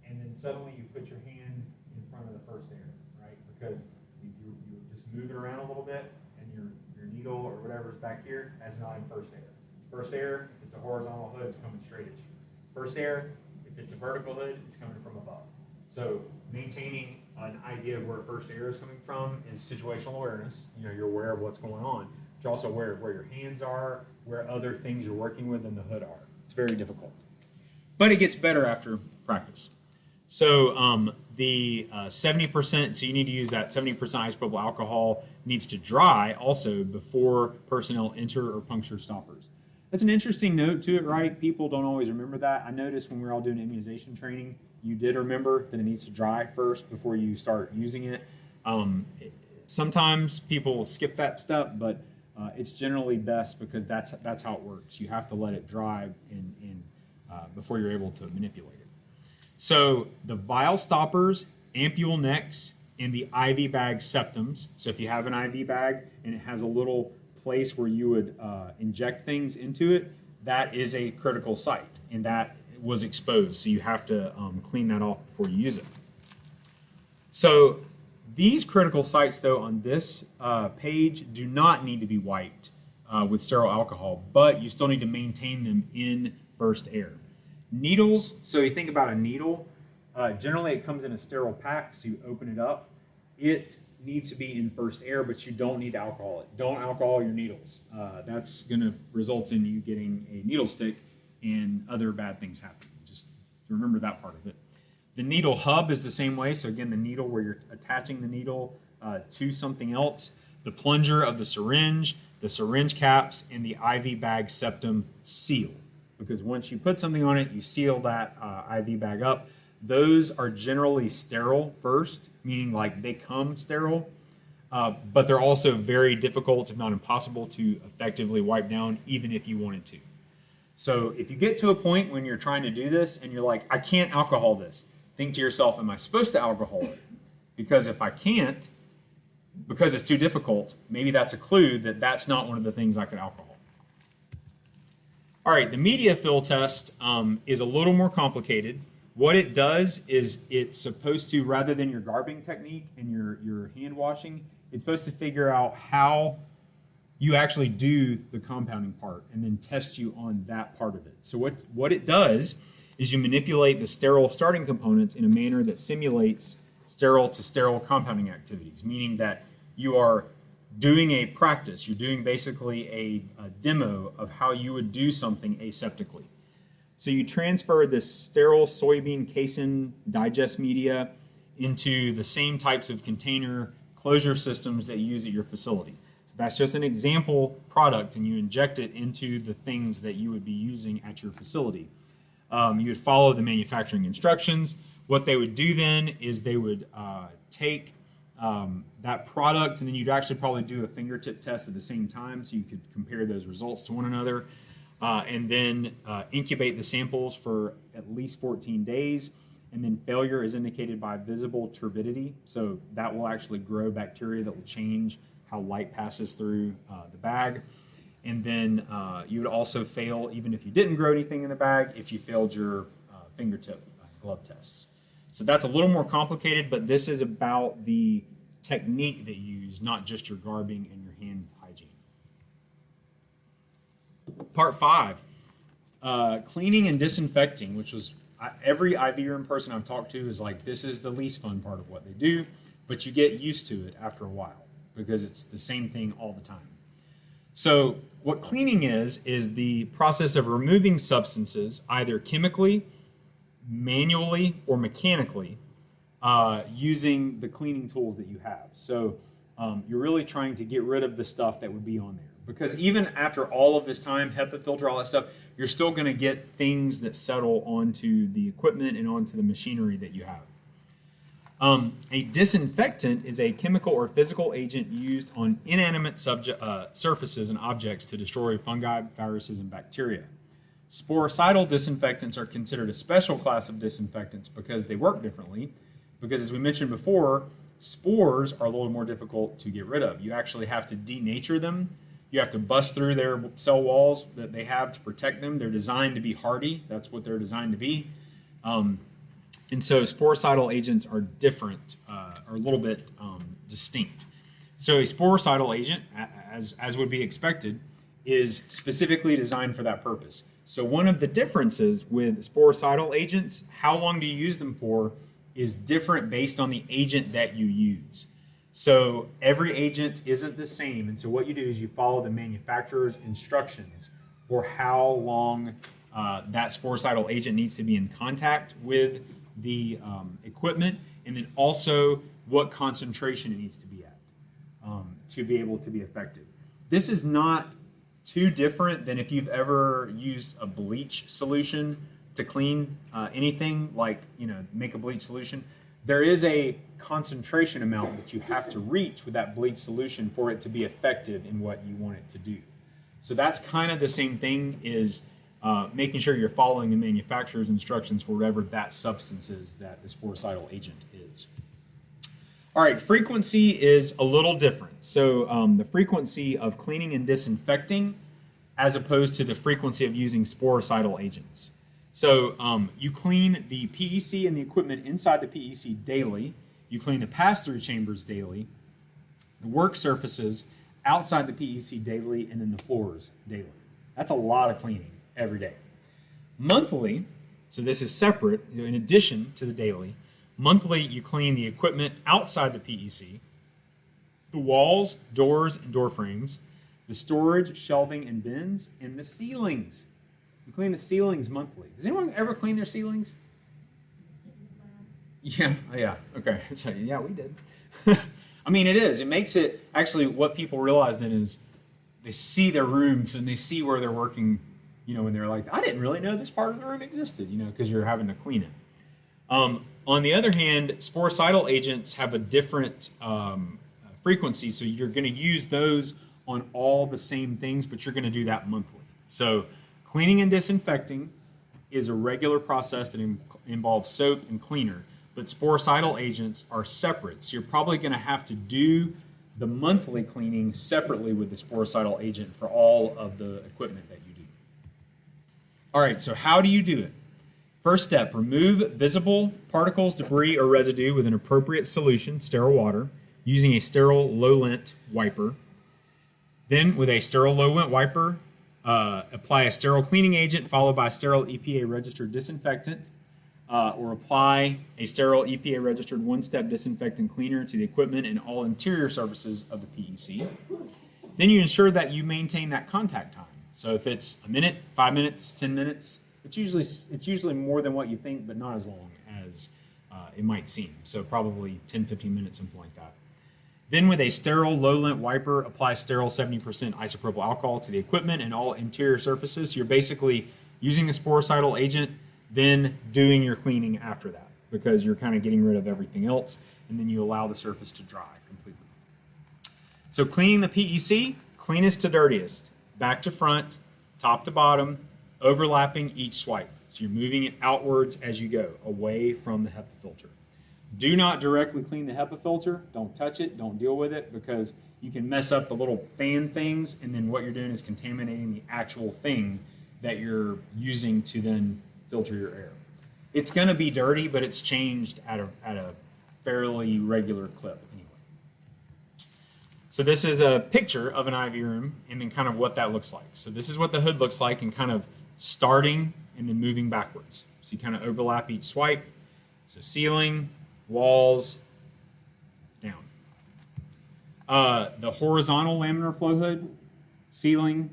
and then suddenly you put your hand in front of the first air, right? Because you just move it around a little bit, and your needle or whatever is back here, that's not in first air. First air, if it's a horizontal hood, it's coming straight at you. First air, if it's a vertical hood, it's coming from above. So maintaining an idea of where first air is coming from is situational awareness. You're aware of what's going on. But you're also aware of where your hands are, where other things you're working with in the hood are. It's very difficult. But it gets better after practice. So the 70%, so you need to use that 70% isopropyl alcohol needs to dry also before personnel enter or puncture stoppers. That's an interesting note to it, right? People don't always remember that. I noticed when we were all doing immunization training, you did remember that it needs to dry first before you start using it. Sometimes people skip that step, but it's generally best because that's how it works. You have to let it dry before you're able to manipulate it. So the vial stoppers, ampule necks, and the IV bag septums. So if you have an IV bag and it has a little place where you would inject things into it, that is a critical site, and that was exposed. So you have to clean that off before you use it. So These critical sites, though, on this page do not need to be wiped with sterile alcohol, but you still need to maintain them in first air. Needles, so you think about a needle, generally it comes in a sterile pack, so you open it up. It needs to be in first air, but you don't need to alcohol it. Don't alcohol your needles. That's going to result in you getting a needle stick and other bad things happen. Just remember that part of it. The needle hub is the same way. So again, the needle where you're attaching the needle to something else. The plunger of the syringe caps, and the IV bag septum seal. Because once you put something on it, you seal that IV bag up. Those are generally sterile first, meaning like they come sterile, but they're also very difficult, if not impossible, to effectively wipe down, even if you wanted to. So if you get to a point when you're trying to do this and you're like, I can't alcohol this, think to yourself, am I supposed to alcohol it? Because if I can't, because it's too difficult, maybe that's a clue that that's not one of the things I could alcohol. All right, the media fill test is a little more complicated. What it does is it's supposed to, rather than your garbing technique and your hand washing, it's supposed to figure out how you actually do the compounding part and then test you on that part of it. So what it does is you manipulate the sterile starting components in a manner that simulates sterile to sterile compounding activities, meaning that you are doing a practice. You're doing basically a demo of how you would do something aseptically. So you transfer this sterile soybean casein digest media into the same types of container closure systems that you use at your facility. So that's just an example product, and you inject it into the things that you would be using at your facility. You would follow the manufacturing instructions. What they would do then is they would take that product, and then you'd actually probably do a fingertip test at the same time so you could compare those results to one another. And then incubate the samples for at least 14 days. And then failure is indicated by visible turbidity. So that will actually grow bacteria that will change how light passes through the bag. And then you would also fail, even if you didn't grow anything in the bag, if you failed your fingertip glove tests. So that's a little more complicated, but this is about the technique that you use, not just your garbing and your hand hygiene. Part 5, cleaning and disinfecting, which was every IV room person I've talked to is like, this is the least fun part of what they do, but you get used to it after a while because it's the same thing all the time. So what cleaning is the process of removing substances, either chemically, manually, or mechanically, using the cleaning tools that you have. So you're really trying to get rid of the stuff that would be on there. Because even after all of this time, HEPA filter, all that stuff, you're still going to get things that settle onto the equipment and onto the machinery that you have. A disinfectant is a chemical or physical agent used on inanimate surfaces and objects to destroy fungi, viruses, and bacteria. Sporicidal disinfectants are considered a special class of disinfectants because they work differently. Because as we mentioned before, spores are a little more difficult to get rid of. You actually have to denature them. You have to bust through their cell walls that they have to protect them. They're designed to be hardy. That's what they're designed to be. And so sporicidal agents are different, are a little bit distinct. So a sporicidal agent, as would be expected, is specifically designed for that purpose. So one of the differences with sporicidal agents, how long do you use them for, is different based on the agent that you use. So every agent isn't the same, and so what you do is you follow the manufacturer's instructions for how long that sporicidal agent needs to be in contact with the equipment, and then also what concentration it needs to be at to be able to be effective. This is not too different than if you've ever used a bleach solution to clean anything, like, make a bleach solution. There is a concentration amount that you have to reach with that bleach solution for it to be effective in what you want it to do. So that's kind of the same thing, is making sure you're following the manufacturer's instructions for whatever that substance is that the sporicidal agent is. All right, frequency is a little different. So the frequency of cleaning and disinfecting as opposed to the frequency of using sporicidal agents. So you clean the PEC and the equipment inside the PEC daily, you clean the pass-through chambers daily, the work surfaces outside the PEC daily, and then the floors daily. That's a lot of cleaning every day. Monthly, so this is separate, in addition to the daily, monthly you clean the equipment outside the PEC, the walls, doors, and door frames, the storage, shelving, and bins, and the ceilings. You clean the ceilings monthly. Does anyone ever clean their ceilings? Yeah, okay. So, yeah, we did. I mean, it is. It makes it, actually, what people realize then is they see their rooms and they see where they're working, and they're like, I didn't really know this part of the room existed, because you're having to clean it. On the other hand, sporicidal agents have a different frequency, so you're going to use those on all the same things, but you're going to do that monthly. So cleaning and disinfecting is a regular process that involves soap and cleaner, but sporicidal agents are separate. So you're probably going to have to do the monthly cleaning separately with the sporicidal agent for all of the equipment that you do. All right, so how do you do it? First step, remove visible particles, debris, or residue with an appropriate solution, sterile water, using a sterile low-lint wiper. Then, with a sterile low-lint wiper, apply a sterile cleaning agent followed by a sterile EPA-registered disinfectant, or apply a sterile EPA-registered one-step disinfectant cleaner to the equipment and all interior surfaces of the PEC. Then you ensure that you maintain that contact time. So if it's a minute, 5 minutes, 10 minutes, it's usually more than what you think, but not as long as it might seem. So probably 10, 15 minutes, something like that. Then with a sterile low-lint wiper, apply sterile 70% isopropyl alcohol to the equipment and all interior surfaces. So you're basically using the sporicidal agent, then doing your cleaning after that, because you're kind of getting rid of everything else, and then you allow the surface to dry completely. So cleaning the PEC, cleanest to dirtiest, back to front, top to bottom, overlapping each swipe. So you're moving it outwards as you go, away from the HEPA filter. Do not directly clean the HEPA filter. Don't touch it. Don't deal with it, because you can mess up the little fan things, and then what you're doing is contaminating the actual thing that you're using to then filter your air. It's going to be dirty, but it's changed at a fairly regular clip anyway. So this is a picture of an IV room and then kind of what that looks like. So this is what the hood looks like, and kind of starting and then moving backwards. So you kind of overlap each swipe. So ceiling, walls, down. The horizontal laminar flow hood, ceiling,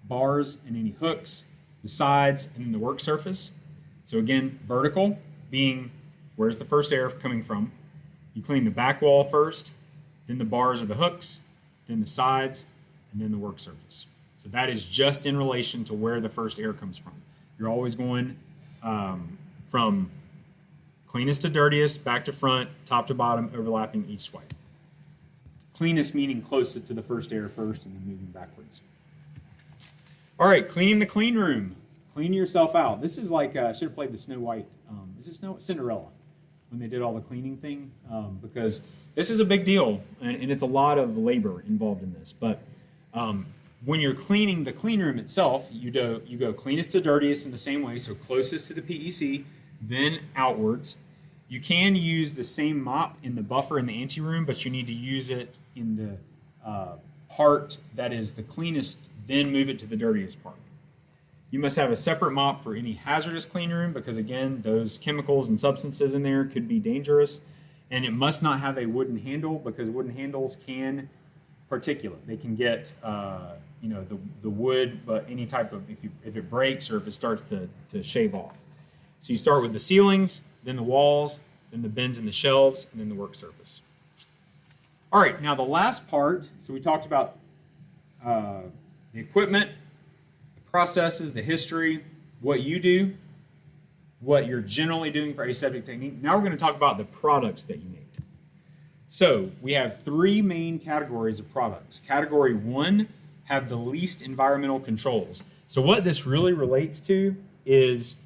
bars, and any hooks, the sides, and then the work surface. So again, vertical being where's the first air coming from. You clean the back wall first, then the bars or the hooks, then the sides, and then the work surface. So that is just in relation to where the first air comes from. You're always going from cleanest to dirtiest, back to front, top to bottom, overlapping each swipe. Cleanest meaning closest to the first air first, and then moving backwards. All right, cleaning the clean room. Clean yourself out. This is like, I should have played the Snow White, is it Cinderella, when they did all the cleaning thing, because this is a big deal, and it's a lot of labor involved in this. But when you're cleaning the clean room itself, you go cleanest to dirtiest in the same way, so closest to the PEC, then outwards. You can use the same mop in the buffer in the ante room, but you need to use it in the part that is the cleanest, then move it to the dirtiest part. You must have a separate mop for any hazardous clean room, because again, those chemicals and substances in there could be dangerous. And it must not have a wooden handle, because wooden handles can particulate. They can get the wood, but any type of, if it breaks or if it starts to shave off. So you start with the ceilings, then the walls, then the bins and the shelves, and then the work surface. All right, now the last part, so we talked about the equipment, the processes, the history, what you do, what you're generally doing for aseptic technique. Now we're going to talk about the products that you make. So we have three main categories of products. Category 1 have the least environmental controls. So what this really relates to is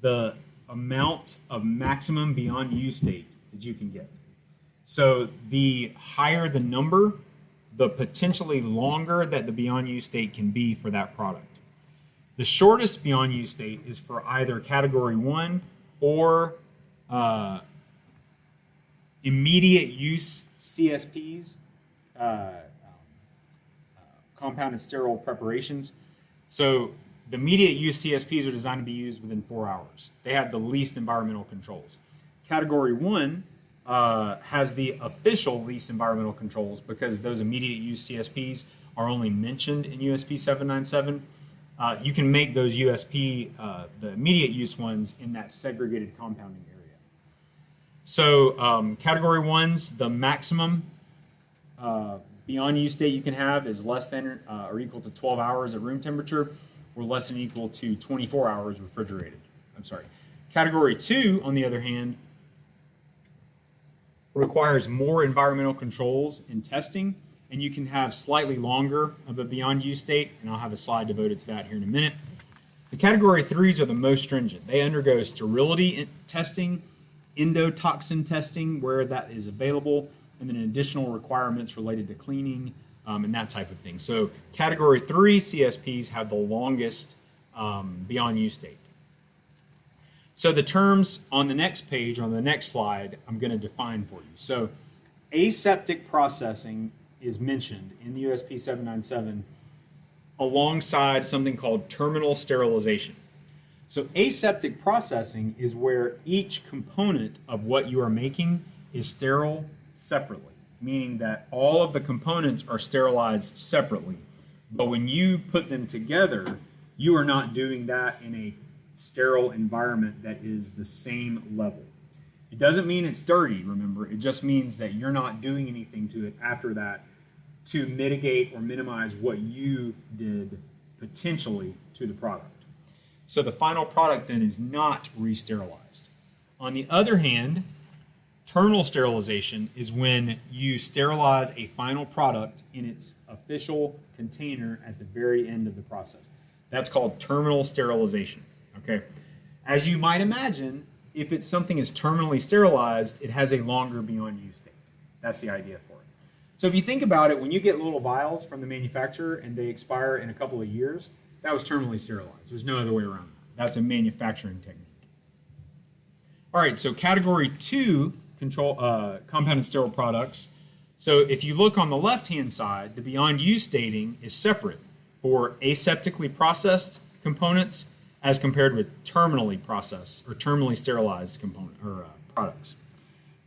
the amount of maximum beyond use state that you can get. So the higher the number, the potentially longer that the beyond use state can be for that product. The shortest beyond use state is for either category 1 or immediate use CSPs, compounded sterile preparations. So the immediate use CSPs are designed to be used within 4 hours. They have the least environmental controls. Category 1 has the official least environmental controls because those immediate use CSPs are only mentioned in USP 797. You can make those the immediate use ones in that segregated compounding area. So category 1's, the maximum beyond use date you can have is less than or equal to 12 hours at room temperature or less than equal to 24 hours refrigerated. I'm sorry. Category 2, on the other hand, requires more environmental controls and testing, and you can have slightly longer of a beyond use date, and I'll have a slide devoted to that here in a minute. The category 3s are the most stringent. They undergo sterility testing, endotoxin testing where that is available, and then additional requirements related to cleaning and that type of thing. So category 3 CSPs have the longest beyond use date. So the terms on the next page, on the next slide, I'm going to define for you. So aseptic processing is mentioned in the USP 797 alongside something called terminal sterilization. So aseptic processing is where each component of what you are making is sterile separately, meaning that all of the components are sterilized separately. But when you put them together, you are not doing that in a sterile environment that is the same level. It doesn't mean it's dirty, remember. It just means that you're not doing anything to it after that to mitigate or minimize what you did potentially to the product. So the final product then is not re-sterilized. On the other hand, terminal sterilization is when you sterilize a final product in its official container at the very end of the process. That's called terminal sterilization. Okay. As you might imagine, if it's something is terminally sterilized, it has a longer beyond use date. That's the idea for it. So if you think about it, when you get little vials from the manufacturer and they expire in a couple of years, that was terminally sterilized. There's no other way around that. That's a manufacturing technique. All right, so category 2 compounded sterile products. So if you look on the left-hand side, the beyond use dating is separate for aseptically processed components as compared with terminally processed or terminally sterilized products.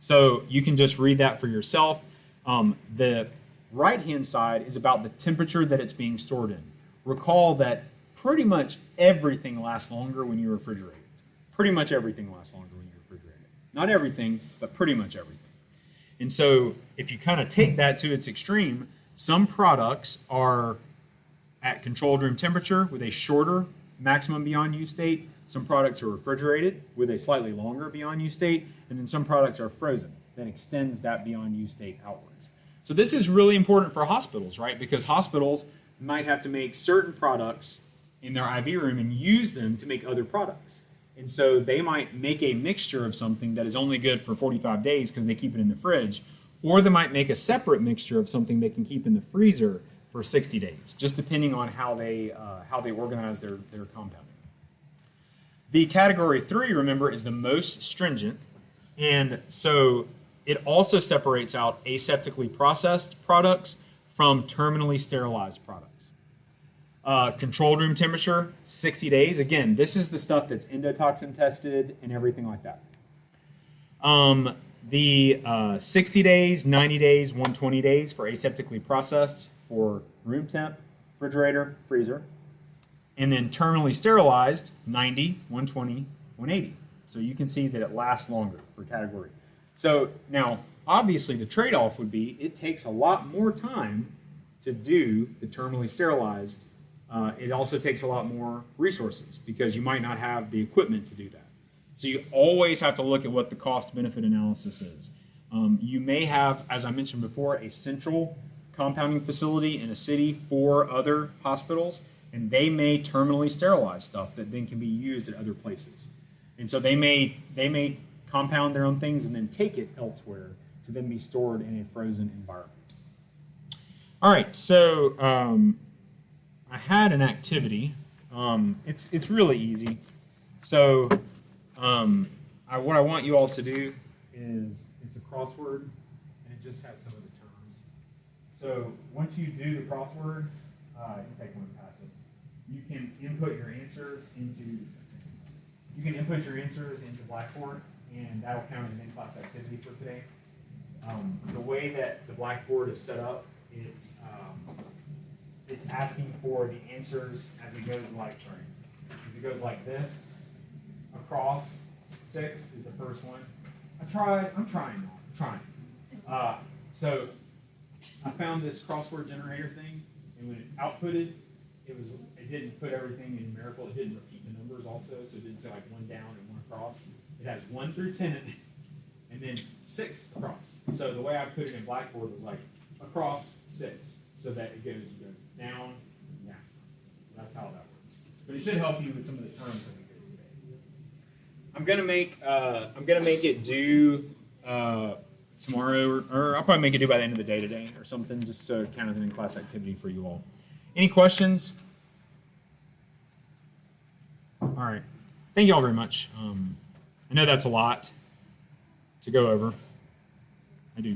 So you can just read that for yourself. The right-hand side is about the temperature that it's being stored in. Recall that pretty much everything lasts longer when you refrigerate it. Pretty much everything lasts longer when you refrigerate it. Not everything, but pretty much everything. And so if you kind of take that to its extreme, some products are at controlled room temperature with a shorter maximum beyond use date. Some products are refrigerated with a slightly longer beyond use date, and then some products are frozen that extends that beyond use date outwards. So this is really important for hospitals, right? Because hospitals might have to make certain products in their IV room and use them to make other products. And so they might make a mixture of something that is only good for 45 days because they keep it in the fridge, or they might make a separate mixture of something they can keep in the freezer for 60 days, just depending on how they organize their compounding. The category 3, remember, is the most stringent, and so it also separates out aseptically processed products from terminally sterilized products. Controlled room temperature, 60 days. Again, this is the stuff that's endotoxin tested and everything like that. The 60 days, 90 days, 120 days for aseptically processed for room temp, refrigerator, freezer. And then terminally sterilized, 90, 120, 180. So you can see that it lasts longer for category. So now, obviously, the trade-off would be it takes a lot more time to do the terminally sterilized. It also takes a lot more resources because you might not have the equipment to do that. So you always have to look at what the cost-benefit analysis is. You may have, as I mentioned before, a central compounding facility in a city for other hospitals, and they may terminally sterilize stuff that then can be used at other places. And so they may compound their own things and then take it elsewhere to then be stored in a frozen environment. All right, so I had an activity. It's really easy. So what I want you all to do is It's a crossword, and it just has some of the terms. So once you do the crossword, you take one and pass it. You can input your answers into Blackboard, and that'll count as an in-class activity for today. The way that the Blackboard is set up, it's asking for the answers as it goes like this. Across 6 is the first one. I'm trying. So I found this crossword generator thing, and when it outputted, it didn't put everything in numerical. It didn't repeat the numbers also, so it didn't say like 1 down and 1 across. It has 1 through 10, and then 6 across. So the way I put it in Blackboard was like across 6, so that you go down, down. That's how that works. But it should help you with some of the terms that we did today. I'm gonna make it due tomorrow, or I'll probably make it due by the end of the day today, or something, just so it counts as an in-class activity for you all. Any questions? All right. Thank you all very much. I know that's a lot to go over. I do.